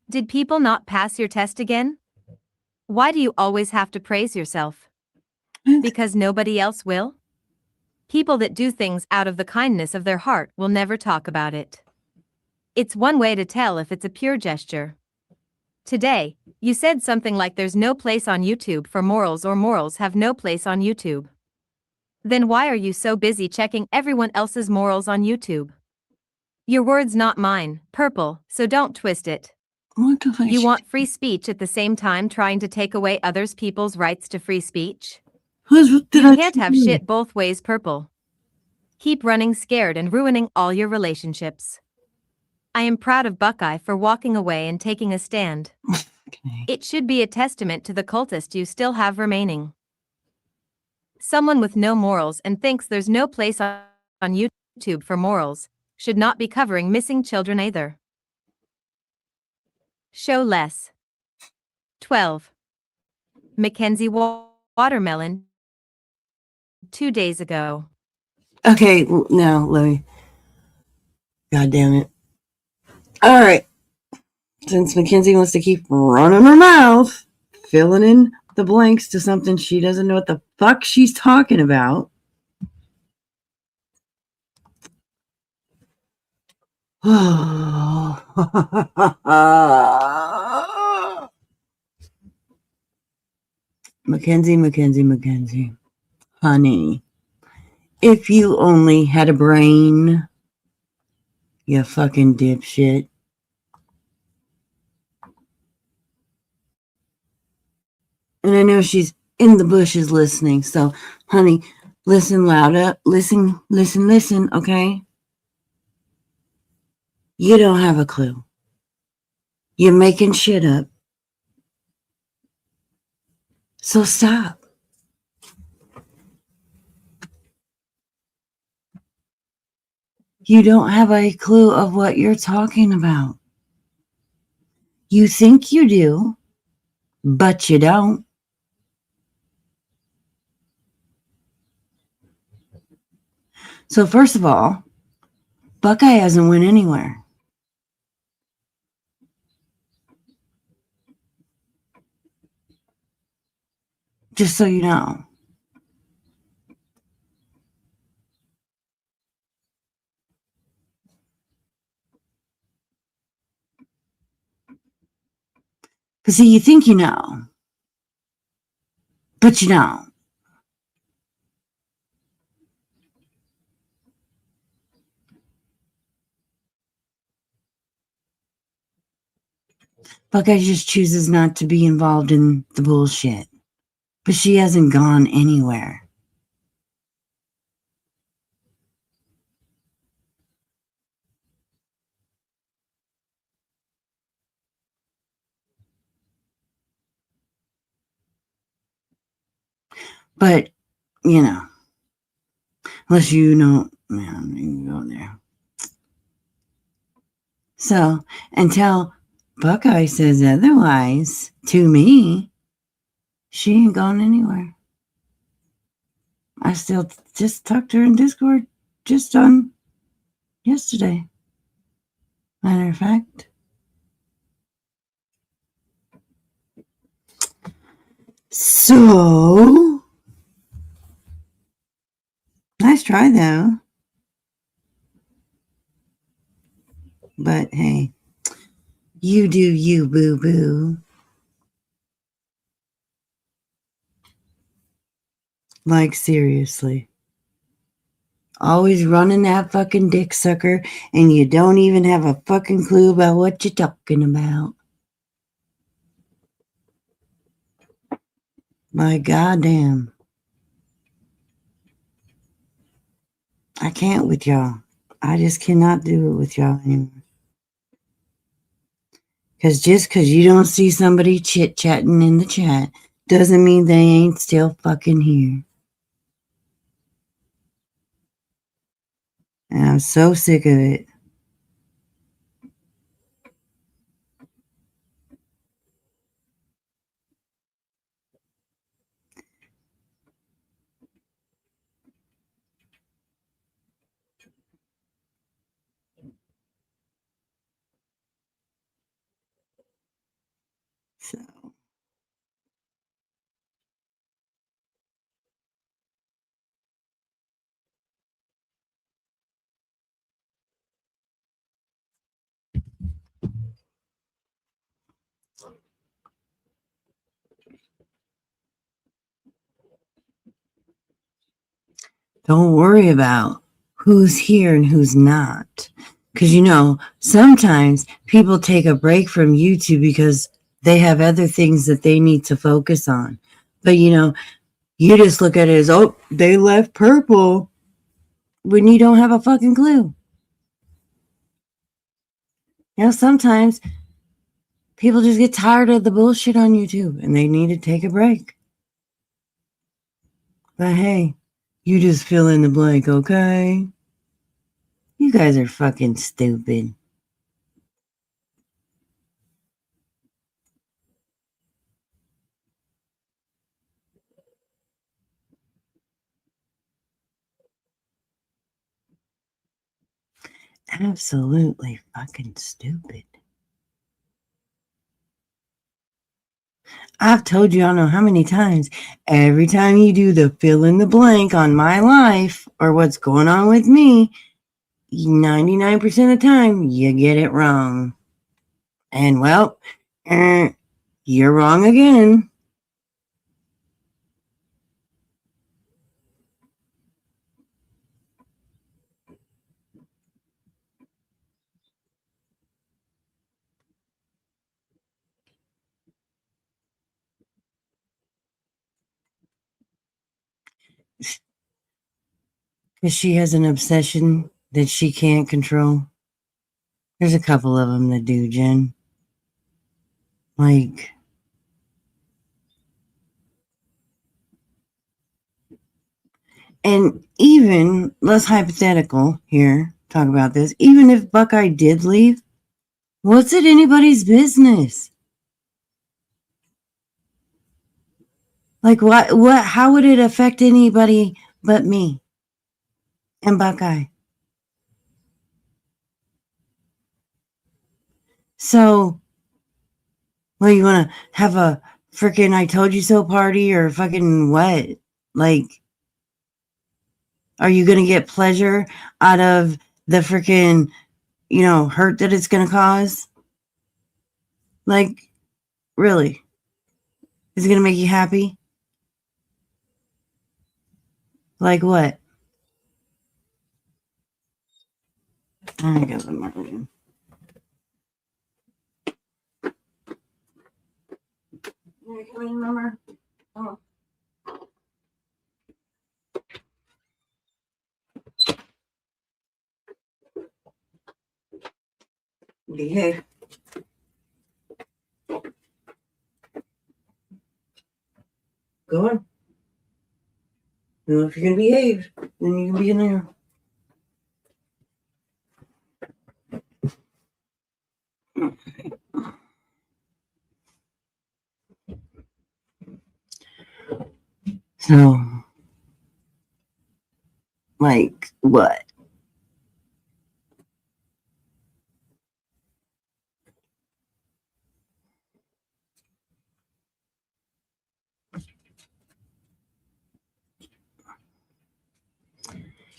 Did people not pass your test again? Why do you always have to praise yourself? Because nobody else will? People that do things out of the kindness of their heart will never talk about it. It's one way to tell if it's a pure gesture. Today, you said something like there's no place on YouTube for morals or morals have no place on YouTube. Then why are you so busy checking everyone else's morals on YouTube? Your words, not mine, Purple, so don't twist it. What the fuck? You want free speech at the same time trying to take away others people's rights to free speech? You can't have shit both ways, Purple. Keep running scared and ruining all your relationships. I am proud of Buckeye for walking away and taking a stand. Okay. It should be a testament to the cultist you still have remaining. Someone with no morals and thinks there's no place on YouTube YouTube for morals, should not be covering missing children either. Show less. 12. Mackenzie Watermelon. 2 days ago. Okay, now let me. God damn it. All right. Since Mackenzie wants to keep running her mouth, filling in the blanks to something she doesn't know what the fuck she's talking about. Mackenzie. Honey, if you only had a brain, you fucking dipshit. And I know she's in the bushes listening. So, honey, listen louder. Listen, okay? You don't have a clue. You're making shit up. So stop. You don't have a clue of what you're talking about. You think you do, but you don't. So first of all, Buckeye hasn't went anywhere. Just so you know. Because see, you think you know, but you don't. Buckeye just chooses not to be involved in the bullshit. But she hasn't gone anywhere. But, you know, unless you know, man, you can go there. So, until Buckeye says otherwise to me, she ain't gone anywhere. I still just talked to her in Discord just on yesterday. Matter of fact. So, nice try though. But hey, you do you, boo boo. Like, seriously. Always running that fucking dick sucker, and you don't even have a fucking clue about what you're talking about. My goddamn. I can't with y'all. I just cannot do it with y'all anymore. Because just because you don't see somebody chit-chatting in the chat doesn't mean they ain't still fucking here. And I'm so sick of it. So. Don't worry about who's here and who's not. Because, you know, sometimes people take a break from YouTube because they have other things that they need to focus on. But, you know, you just look at it as, oh, they left purple when you don't have a fucking clue. You know, sometimes people just get tired of the bullshit on YouTube and they need to take a break. But hey, you just fill in the blank, okay? You guys are fucking stupid. Absolutely fucking stupid. I've told you I don't know how many times. Every time you do the fill in the blank on my life or what's going on with me, 99% of the time you get it wrong. And well, you're wrong again. Because she has an obsession that she can't control. There's a couple of them that do, Jen. Like, and even less hypothetical here, talk about this. Even if Buckeye did leave, what's it anybody's business? Like, what, how would it affect anybody but me and Buckeye? So, well, you want to have a freaking I told you so party or fucking what? Like, are you going to get pleasure out of the freaking, hurt that it's going to cause? Like, really? Is it going to make you happy? Like what? I got the margin. You come in, Mama? Oh. Behave. Go on. Well, if you're going to behave, then you can be in there. So, like, what?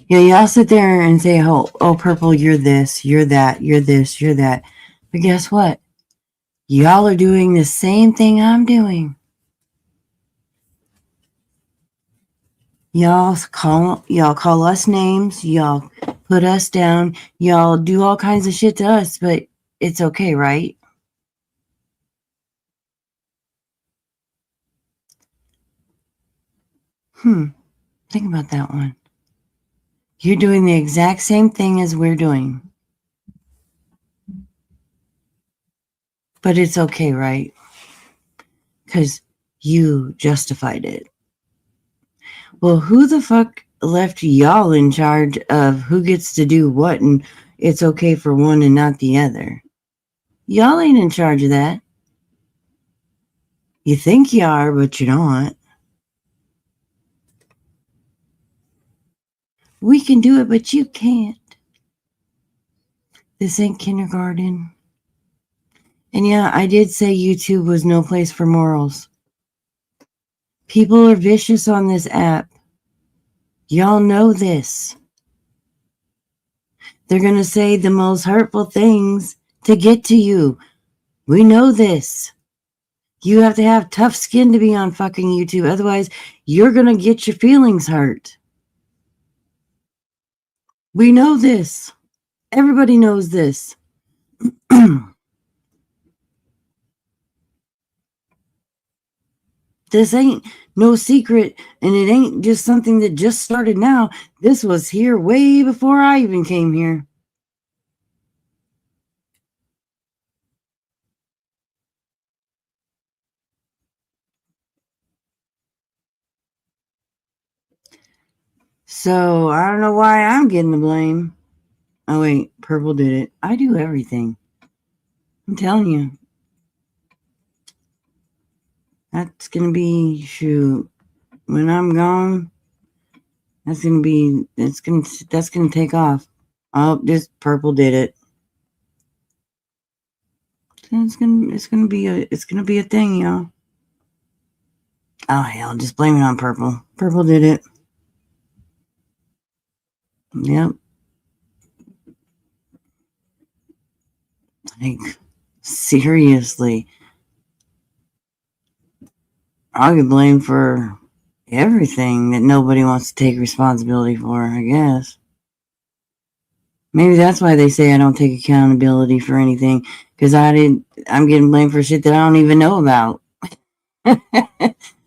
Yeah, y'all sit there and say, oh, Purple, you're this, you're that, you're this, you're that. But guess what? Y'all are doing the same thing I'm doing. Y'all call us names, y'all put us down, y'all do all kinds of shit to us, but it's okay, right? Think about that one. You're doing the exact same thing as we're doing. But it's okay, right? Because you justified it. Well, who the fuck left y'all in charge of who gets to do what and it's okay for one and not the other? Y'all ain't in charge of that. You think you are, but you're not. We can do it, but you can't. This ain't kindergarten. And yeah, I did say YouTube was no place for morals. People are vicious on this app. Y'all know this. They're going to say the most hurtful things to get to you. We know this. You have to have tough skin to be on fucking YouTube. Otherwise, you're going to get your feelings hurt. We know this. Everybody knows this. This ain't no secret, and it ain't just something that just started now. This was here way before I even came here. So I don't know why I'm getting the blame. Oh, wait. Purple did it. I do everything. I'm telling you. That's going to be, shoot, when I'm gone, that's going to take off. Oh, this purple did it. It's gonna be a thing, y'all. Oh hell, just blame it on purple. Purple did it. Yep. Like, seriously. I get blamed for everything that nobody wants to take responsibility for, I guess. Maybe that's why they say I don't take accountability for anything, because I'm getting blamed for shit that I don't even know about.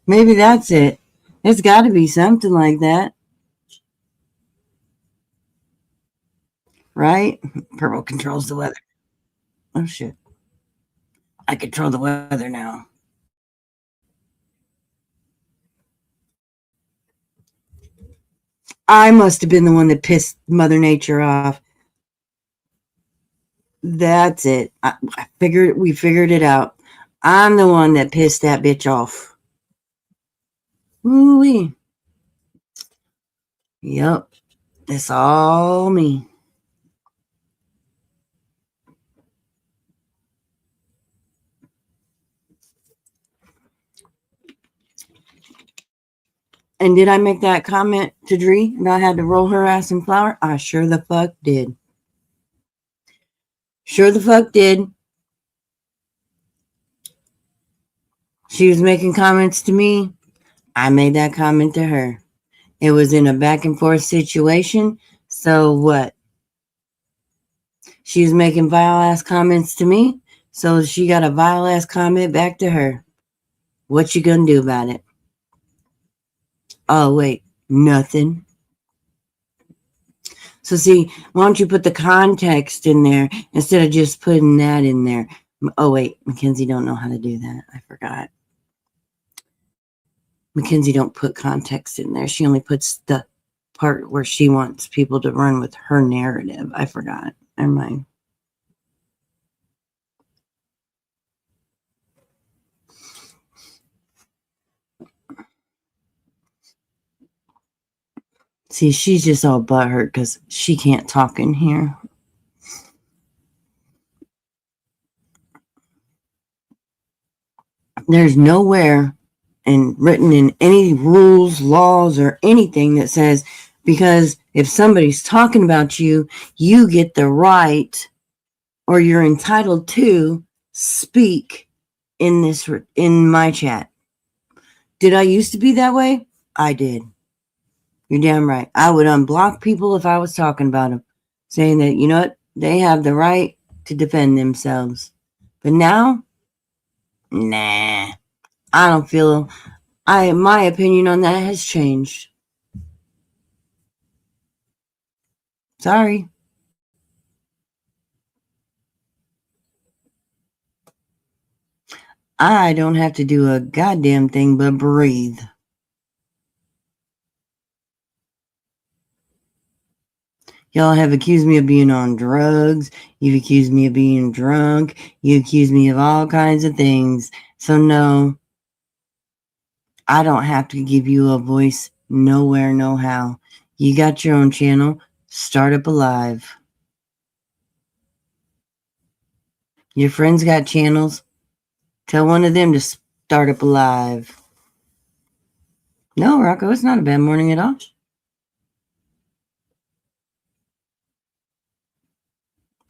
Maybe that's it. It's got to be something like that. Right? Purple controls the weather. Oh shit. I control the weather now. I must have been the one that pissed Mother Nature off. That's it. We figured it out. I'm the one that pissed that bitch off. Ooh-wee. Yep. It's all me. And did I make that comment to Dree that I had to roll her ass in flour? I sure the fuck did. Sure the fuck did. She was making comments to me. I made that comment to her. It was in a back and forth situation. So what? She was making vile ass comments to me. So she got a vile ass comment back to her. What you gonna do about it? Oh, wait, nothing. So see, why don't you put the context in there instead of just putting that in there? Oh, wait, Mackenzie don't know how to do that. I forgot. Mackenzie don't put context in there. She only puts the part where she wants people to run with her narrative. I forgot. Never mind. See, she's just all butthurt because she can't talk in here. There's nowhere written in any rules, laws, or anything that says because if somebody's talking about you, you get the right or you're entitled to speak in my chat. Did I used to be that way? I did. You're damn right. I would unblock people if I was talking about them, saying that, you know what, they have the right to defend themselves. But now, nah, I don't feel, my opinion on that has changed. Sorry. I don't have to do a goddamn thing but breathe. Y'all have accused me of being on drugs. You've accused me of being drunk. You accused me of all kinds of things. So no, I don't have to give you a voice nowhere, no how. You got your own channel. Start up a live. Your friends got channels. Tell one of them to start up a live. No, Rocco, it's not a bad morning at all.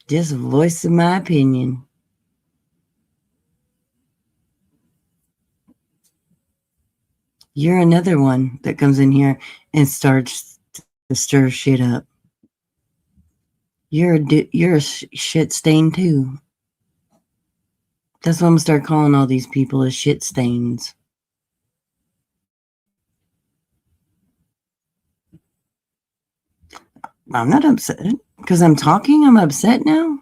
Just voicing my opinion. You're another one that comes in here and starts to stir shit up. You're a shit stain too. That's what I'm gonna start calling all these people as shit stains. I'm not upset because I'm talking. I'm upset now.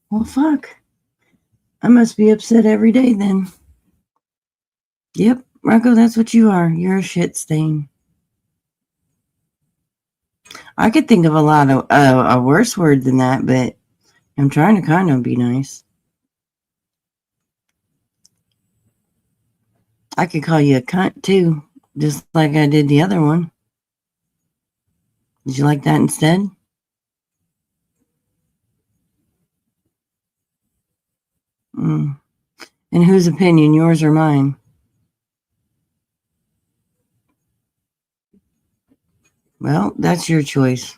Well, fuck. I must be upset every day then. Yep, Rocco, that's what you are. You're a shit stain. I could think of a lot of a worse word than that, but I'm trying to kind of be nice. I could call you a cunt too, just like I did the other one. Would you like that instead? Mm. And whose opinion, yours or mine? Well, that's your choice.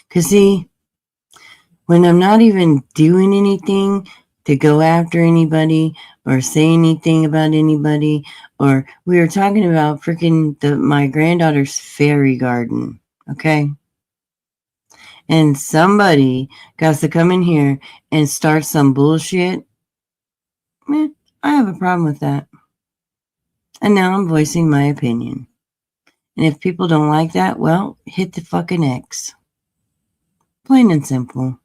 Because, see, when I'm not even doing anything to go after anybody or say anything about anybody, or we were talking about freaking my granddaughter's fairy garden, okay? And somebody got to come in here and start some bullshit. I have a problem with that. And now I'm voicing my opinion. And if people don't like that, well, hit the fucking X. Plain and simple.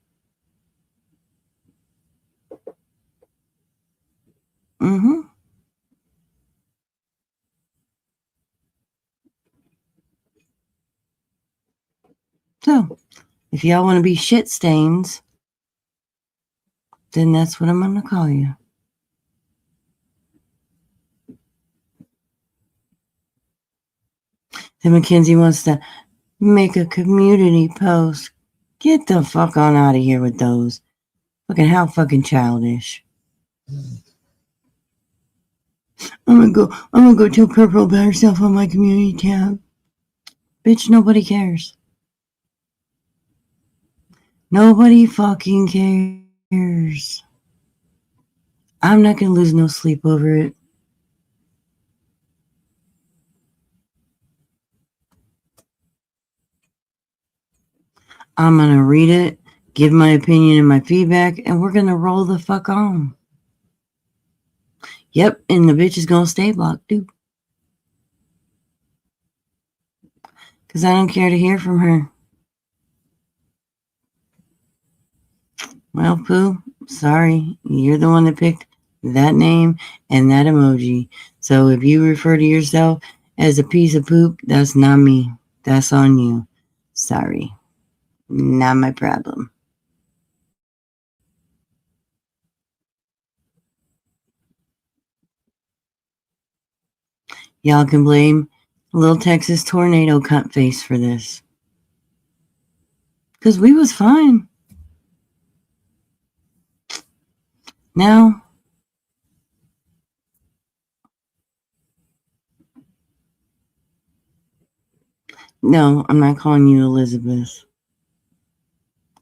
Mm-hmm. So, if y'all want to be shit stains, then that's what I'm going to call you. Then Mackenzie wants to make a community post. Get the fuck on out of here with those. Fucking how fucking childish. I'm gonna go tell Purple about herself on my community tab. Bitch, nobody cares. Nobody fucking cares. I'm not gonna lose no sleep over it. I'm gonna read it, give my opinion and my feedback, and we're gonna roll the fuck on. Yep, and the bitch is gonna stay blocked, too. Because I don't care to hear from her. Well, Pooh, sorry. You're the one that picked that name and that emoji. So if you refer to yourself as a piece of poop, that's not me. That's on you. Sorry. Not my problem. Y'all can blame Little Texas Tornado cunt face for this. Because we was fine. Now, no, I'm not calling you Elizabeth.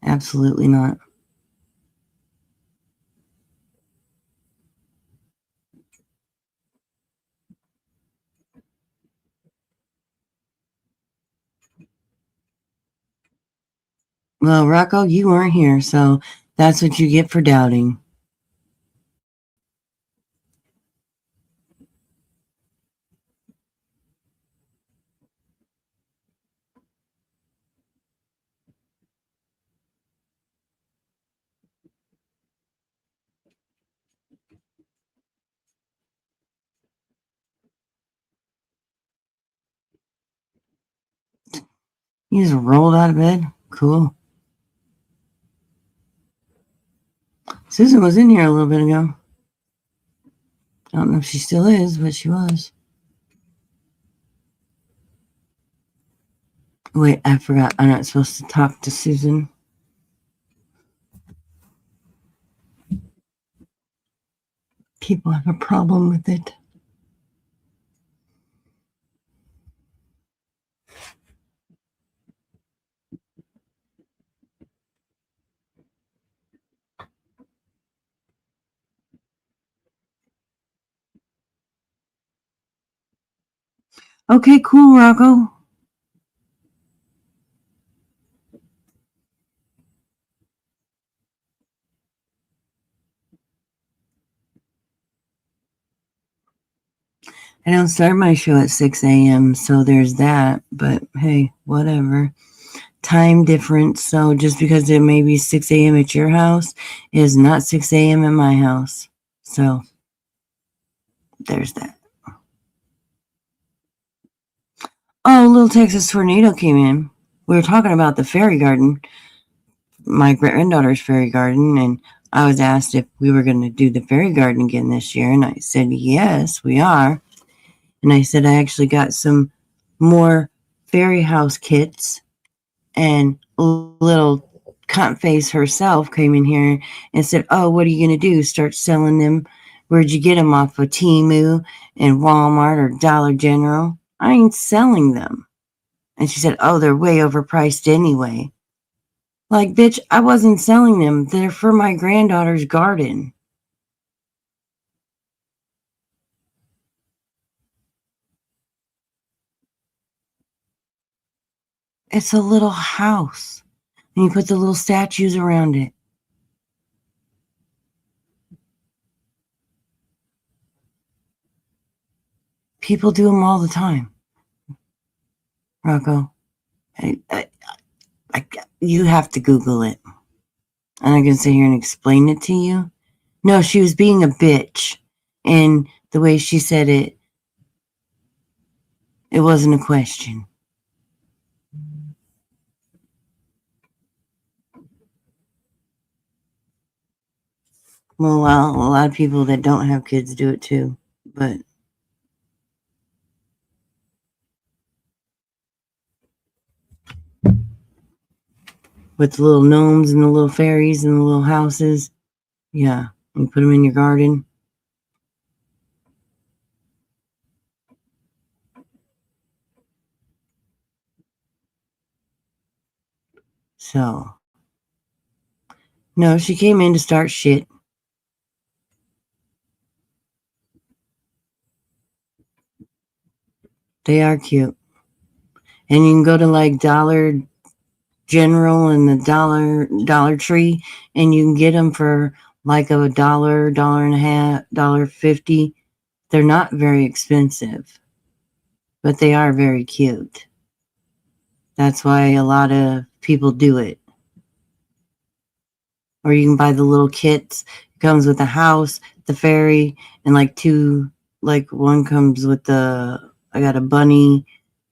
Absolutely not. Well, Rocco, you weren't here, so that's what you get for doubting. You just rolled out of bed? Cool. Susan was in here a little bit ago. I don't know if she still is, but she was. Wait, I forgot. I'm not supposed to talk to Susan. People have a problem with it. Okay, cool, Rocco. I don't start my show at 6 a.m., so there's that. But hey, whatever. time difference. So just because it may be 6 a.m. at your house is not 6 a.m. at my house. So there's that. Oh, a little Texas tornado came in. We were talking about the fairy garden, my granddaughter's fairy garden, and I was asked if we were going to do the fairy garden again this year, and I said, yes, we are. And I said, I actually got some more fairy house kits, and little cunt face herself came in here and said, oh, what are you going to do? Start selling them? Where'd you get them off of Temu and Walmart or Dollar General? I ain't selling them. And she said, oh, they're way overpriced anyway. Like, bitch, I wasn't selling them. They're for my granddaughter's garden. It's a little house. And you put the little statues around it. People do them all the time. Rocco, you have to Google it. I'm not going to sit here and explain it to you. No, she was being a bitch. And the way she said it, it wasn't a question. Well, a lot of people that don't have kids do it too. But with the little gnomes and the little fairies and the little houses, yeah, you put them in your garden. So, no, she came in to start shit. They are cute. And you can go to like Dollar General and the Dollar Tree, and you can get them for like $1, $1.50, $1.50. They're not very expensive, but they are very cute. That's why a lot of people do it. Or you can buy the little kits. It comes with the house, the fairy, and like two, like one comes with I got a bunny,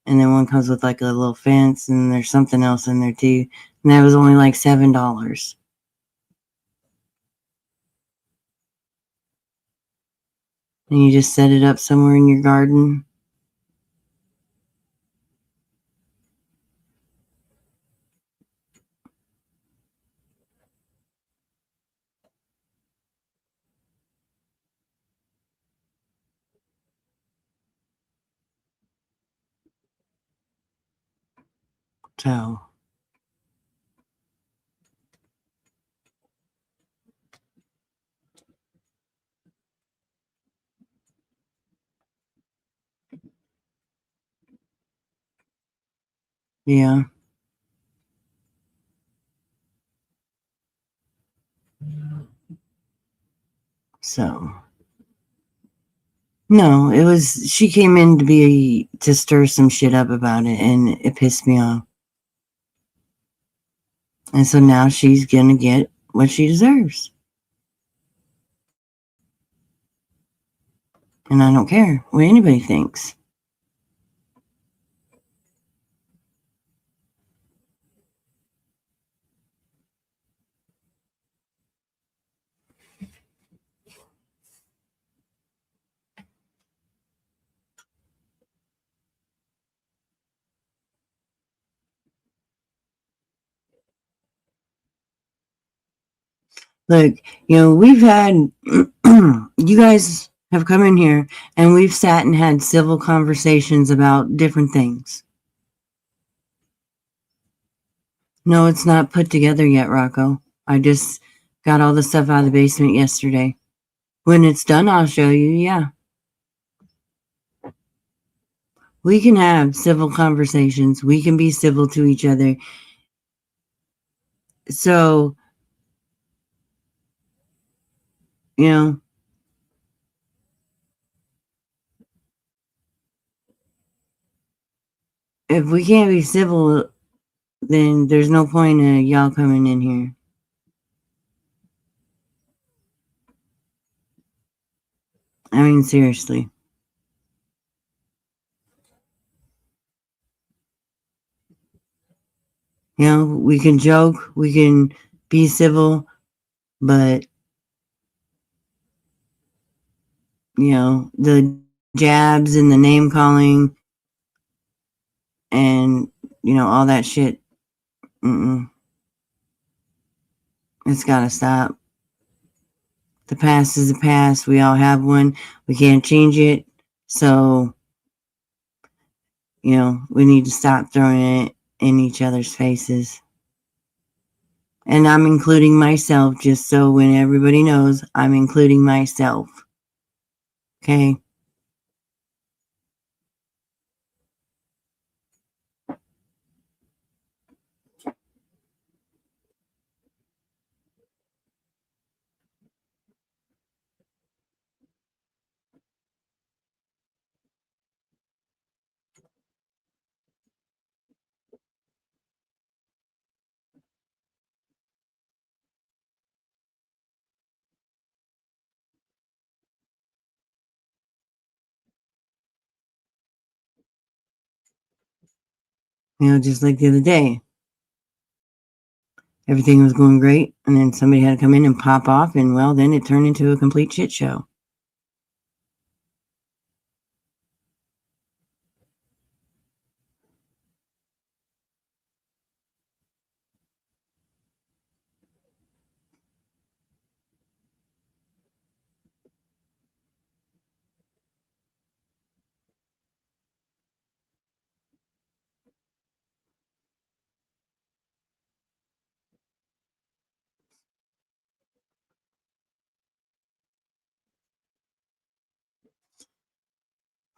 and then one comes with like a little fence, and there's something else in there too. And that was only like $7. And you just set it up somewhere in your garden. So, yeah. So, no, it was, she came in to stir some shit up about it, and it pissed me off. And so now she's gonna get what she deserves. And I don't care what anybody thinks. Look, we've had, you guys have come in here and we've sat and had civil conversations about different things. No, it's not put together yet, Rocco. I just got all the stuff out of the basement yesterday. When it's done, I'll show you, yeah. We can have civil conversations. We can be civil to each other. So, if we can't be civil then there's no point in y'all coming in here. I mean, seriously. You know, we can joke, we can be civil, but, you know, the jabs and the name calling and, you know, all that shit, it's gotta stop. The past is the past. We all have one. We can't change it. So, you know, we need to stop throwing it in each other's faces. And I'm including myself, just so when everybody knows, I'm including myself. Okay? You know, just like the other day. Everything was going great, and then somebody had to come in and pop off, and well, then it turned into a complete shit show.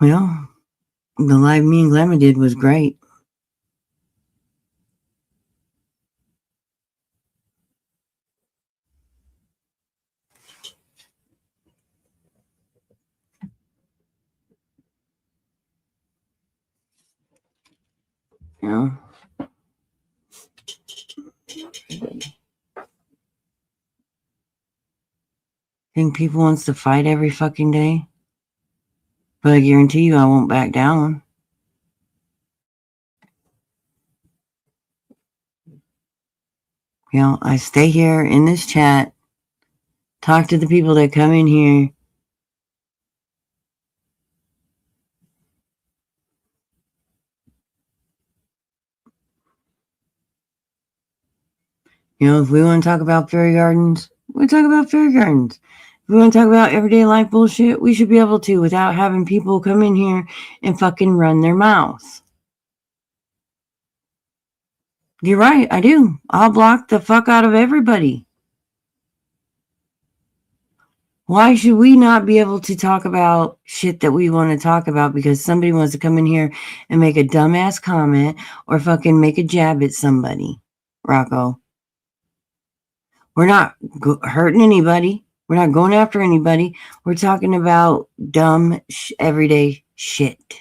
Well, the live me and Glamour did was great. You know? Think people wants to fight every fucking day? But I guarantee you I won't back down. You know, I stay here in this chat, talk to the people that come in here. You know, if we want to talk about fairy gardens, we talk about fairy gardens. If we want to talk about everyday life bullshit, we should be able to without having people come in here and fucking run their mouths. You're right, I do. I'll block the fuck out of everybody. Why should we not be able to talk about shit that we want to talk about because somebody wants to come in here and make a dumbass comment or fucking make a jab at somebody? Rocco. We're not hurting anybody. We're not going after anybody. We're talking about dumb, everyday shit.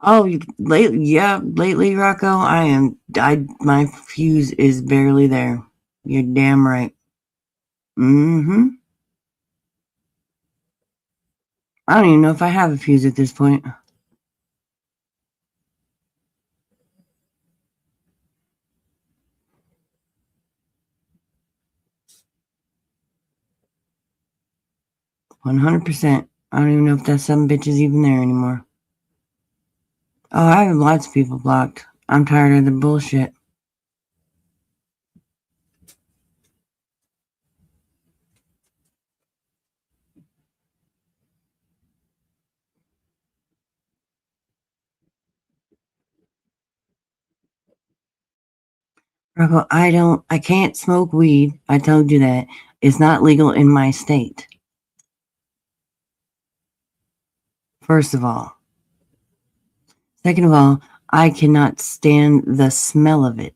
Oh, lately, Rocco, my fuse is barely there. You're damn right. Mm-hmm. I don't even know if I have a fuse at this point. $100%. I don't even know if that some bitch is even there anymore. Oh, I have lots of people blocked. I'm tired of the bullshit. Rocco, I can't smoke weed. I told you that. It's not legal in my state. First of all. Second of all, I cannot stand the smell of it.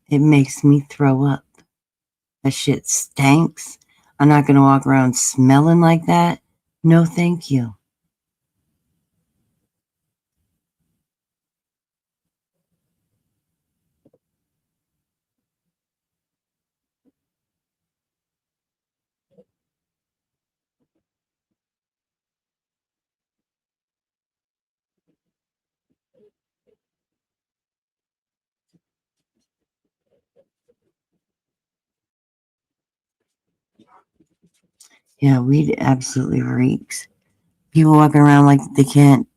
It makes me throw up. That shit stinks. I'm not going to walk around smelling like that. No, thank you. Yeah, weed absolutely reeks. People walking around like they can't,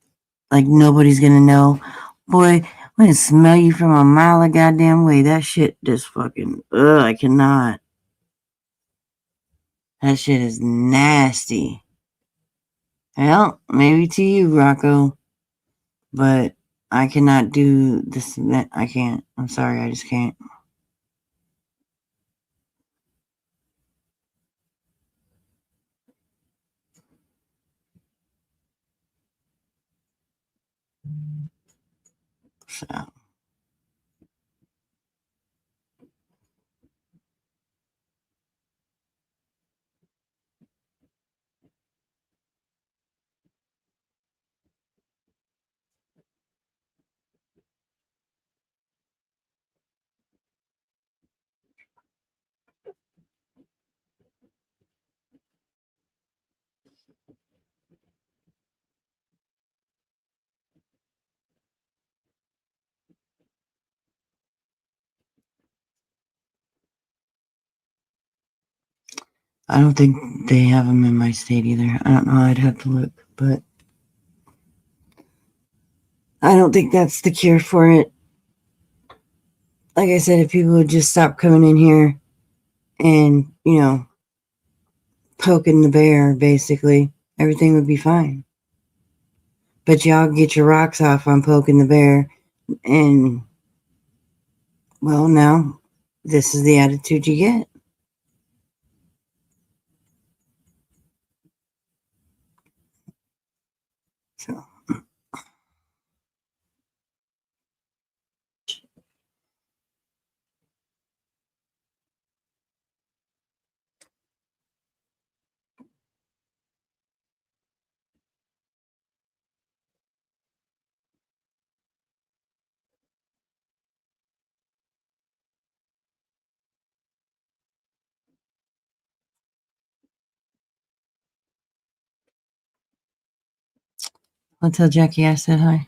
like nobody's going to know. Boy, I can smell you from a mile of goddamn way. That shit just fucking, ugh, I cannot. That shit is nasty. Well, maybe to you, Rocco, but I cannot do this. I can't. I'm sorry, I just can't. So, I don't think they have them in my state either. I don't know. I'd have to look, but I don't think that's the cure for it. Like I said, if people would just stop coming in here and, poking the bear, basically, everything would be fine. But y'all get your rocks off on poking the bear, and, well, now this is the attitude you get. So, I'll tell Jackie I said hi.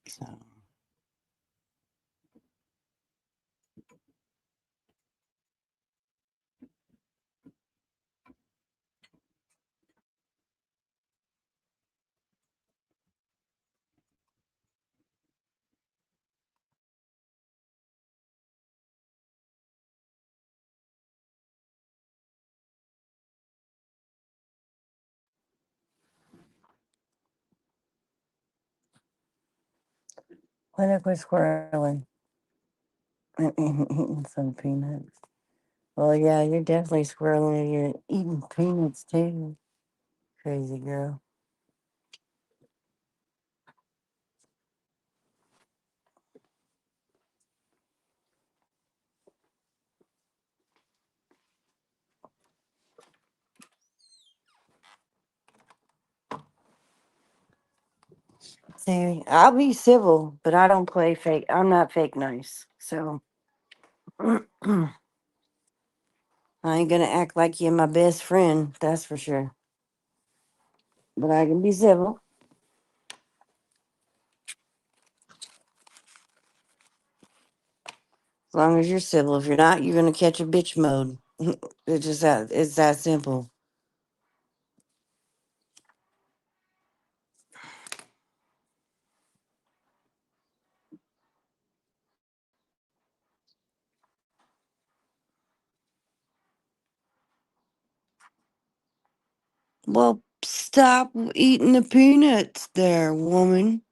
So, when I quit squirreling and eating some peanuts. Well, yeah, you're definitely squirreling and you're eating peanuts too. Crazy girl. See, I'll be civil, but I don't play fake. I'm not fake nice. So I ain't gonna act like you're my best friend, that's for sure. But I can be civil. As long as you're civil. If you're not, you're gonna catch a bitch mode. It's that simple. Well, stop eating the peanuts there, woman.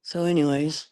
So, anyways,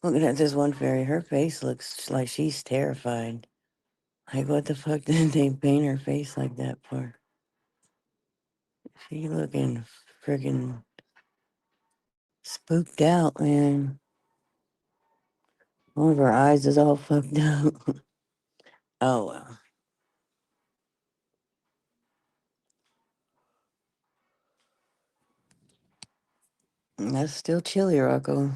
looking at this one fairy, her face looks like she's terrified. Like, what the fuck did they paint her face like that for? She looking freaking spooked out, man. One of her eyes is all fucked up. Oh, well. That's still chilly, Rocco.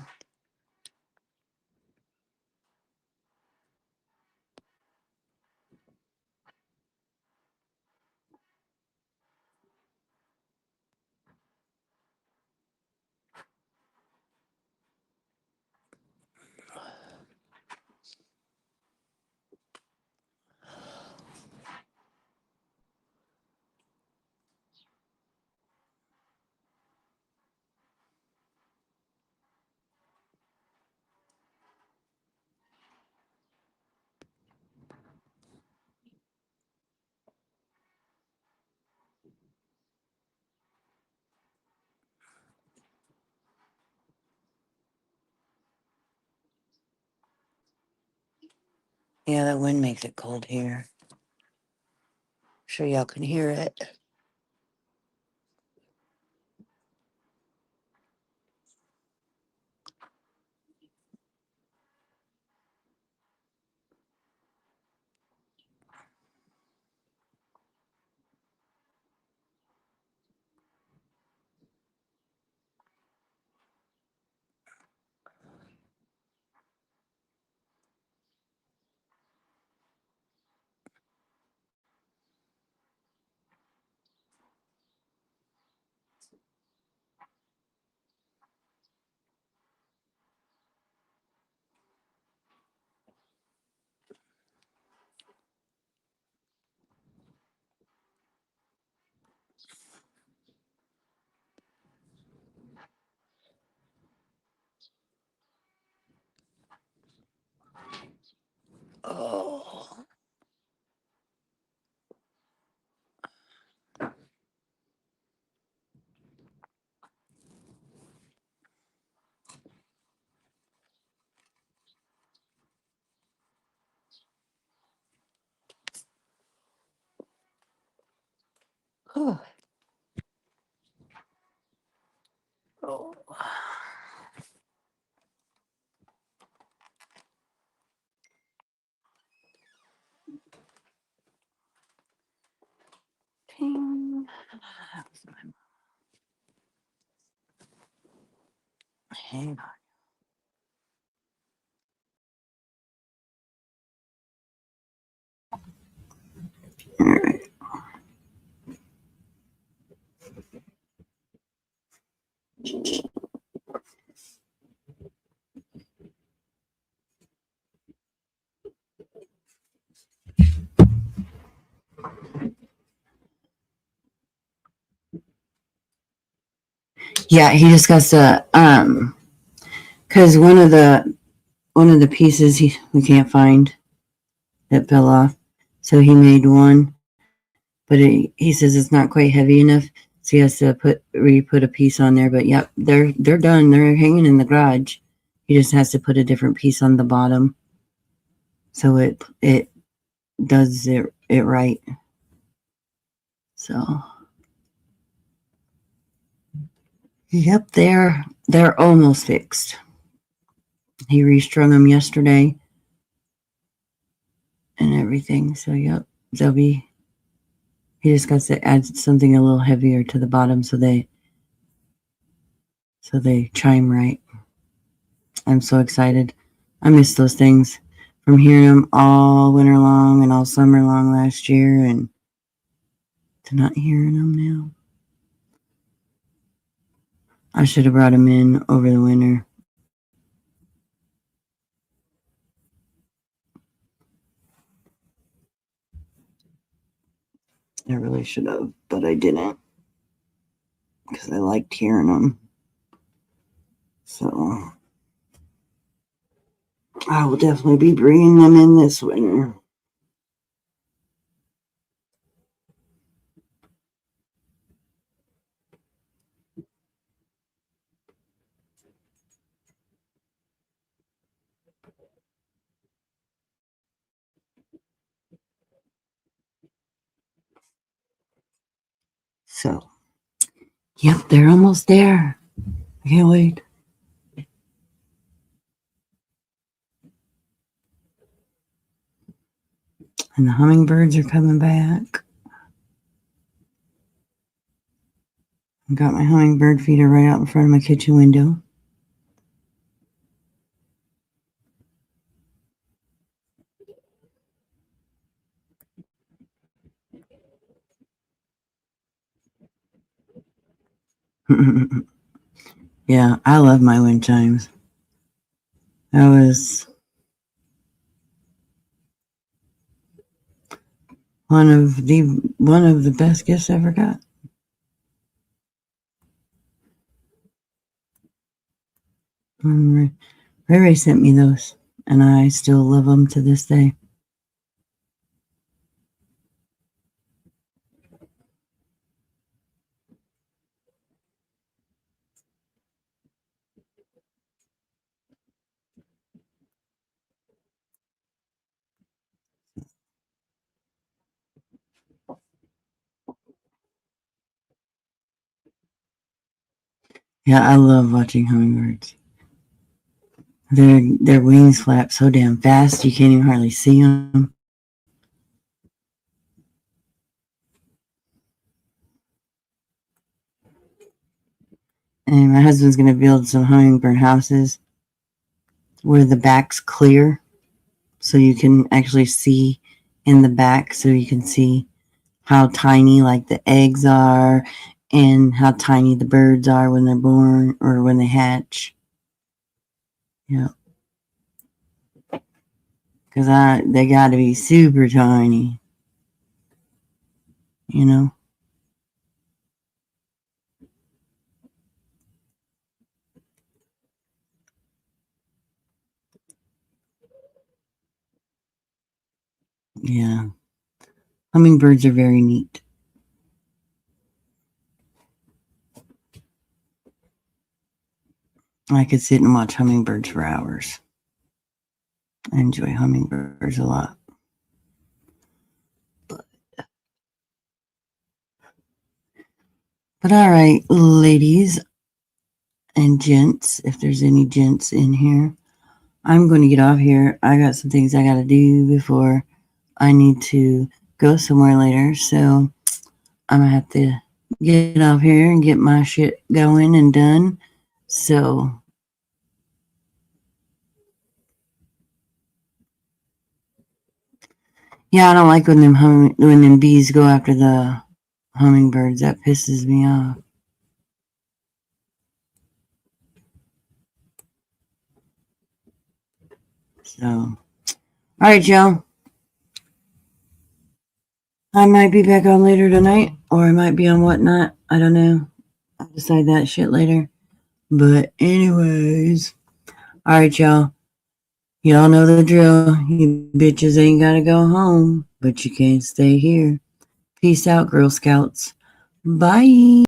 Yeah, that wind makes it cold here. Sure y'all can hear it. Oh. Oh. Oh. Ting. Hang on. Yeah, he just got to because one of the pieces we can't find that fell off, so he made one, but he says it's not quite heavy enough, so he has to put a piece on there. But yep, they're done. They're hanging in the garage. He just has to put a different piece on the bottom, so it does it right. So yep, they're almost fixed. He restrung them yesterday and everything. So yep, they'll be. He just got to add something a little heavier to the bottom so they chime right. I'm so excited. I miss those things from hearing them all winter long and all summer long last year, and to not hearing them now. I should have brought them in over the winter. I really should have, but I didn't because I liked hearing them. So I will definitely be bringing them in this winter. So, yep, they're almost there. I can't wait. And the hummingbirds are coming back. I got my hummingbird feeder right out in front of my kitchen window. Yeah, I love my wind chimes. That was one of the best gifts I ever got. Ray sent me those, and I still love them to this day. Yeah, I love watching hummingbirds. Their wings flap so damn fast you can't even hardly see them. And my husband's going to build some hummingbird houses where the back's clear, so you can actually see in the back, so you can see how tiny like the eggs are and how tiny the birds are when they're born or when they hatch. Yeah. Because they got to be super tiny, you know? Yeah. Hummingbirds are very neat. I could sit and watch hummingbirds for hours. I enjoy hummingbirds a lot. But all right, ladies and gents, if there's any gents in here, I'm going to get off here. I got some things I got to do before I need to go somewhere later. So I'm going to have to get off here and get my shit going and done. So yeah, I don't like when them bees go after the hummingbirds. That pisses me off. So, all right, y'all. I might be back on later tonight, or I might be on whatnot. I don't know. I'll decide that shit later. But anyways, all right, y'all. Y'all know the drill. You bitches ain't gotta go home, but you can't stay here. Peace out, Girl Scouts. Bye. You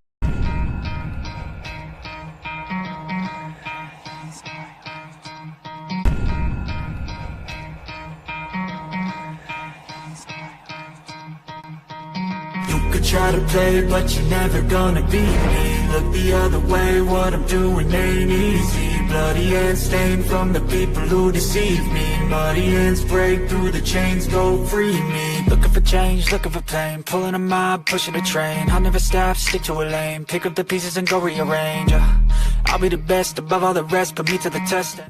could try to play, but you're never gonna beat me. Look the other way, what I'm doing ain't easy. Bloody hands stained from the people who deceive me. Muddy hands break through the chains, go free me. Looking for change, looking for pain, pulling a mob, pushing a train. I'll never stop, stick to a lane, pick up the pieces and go rearrange. I'll be the best above all the rest, put me to the test.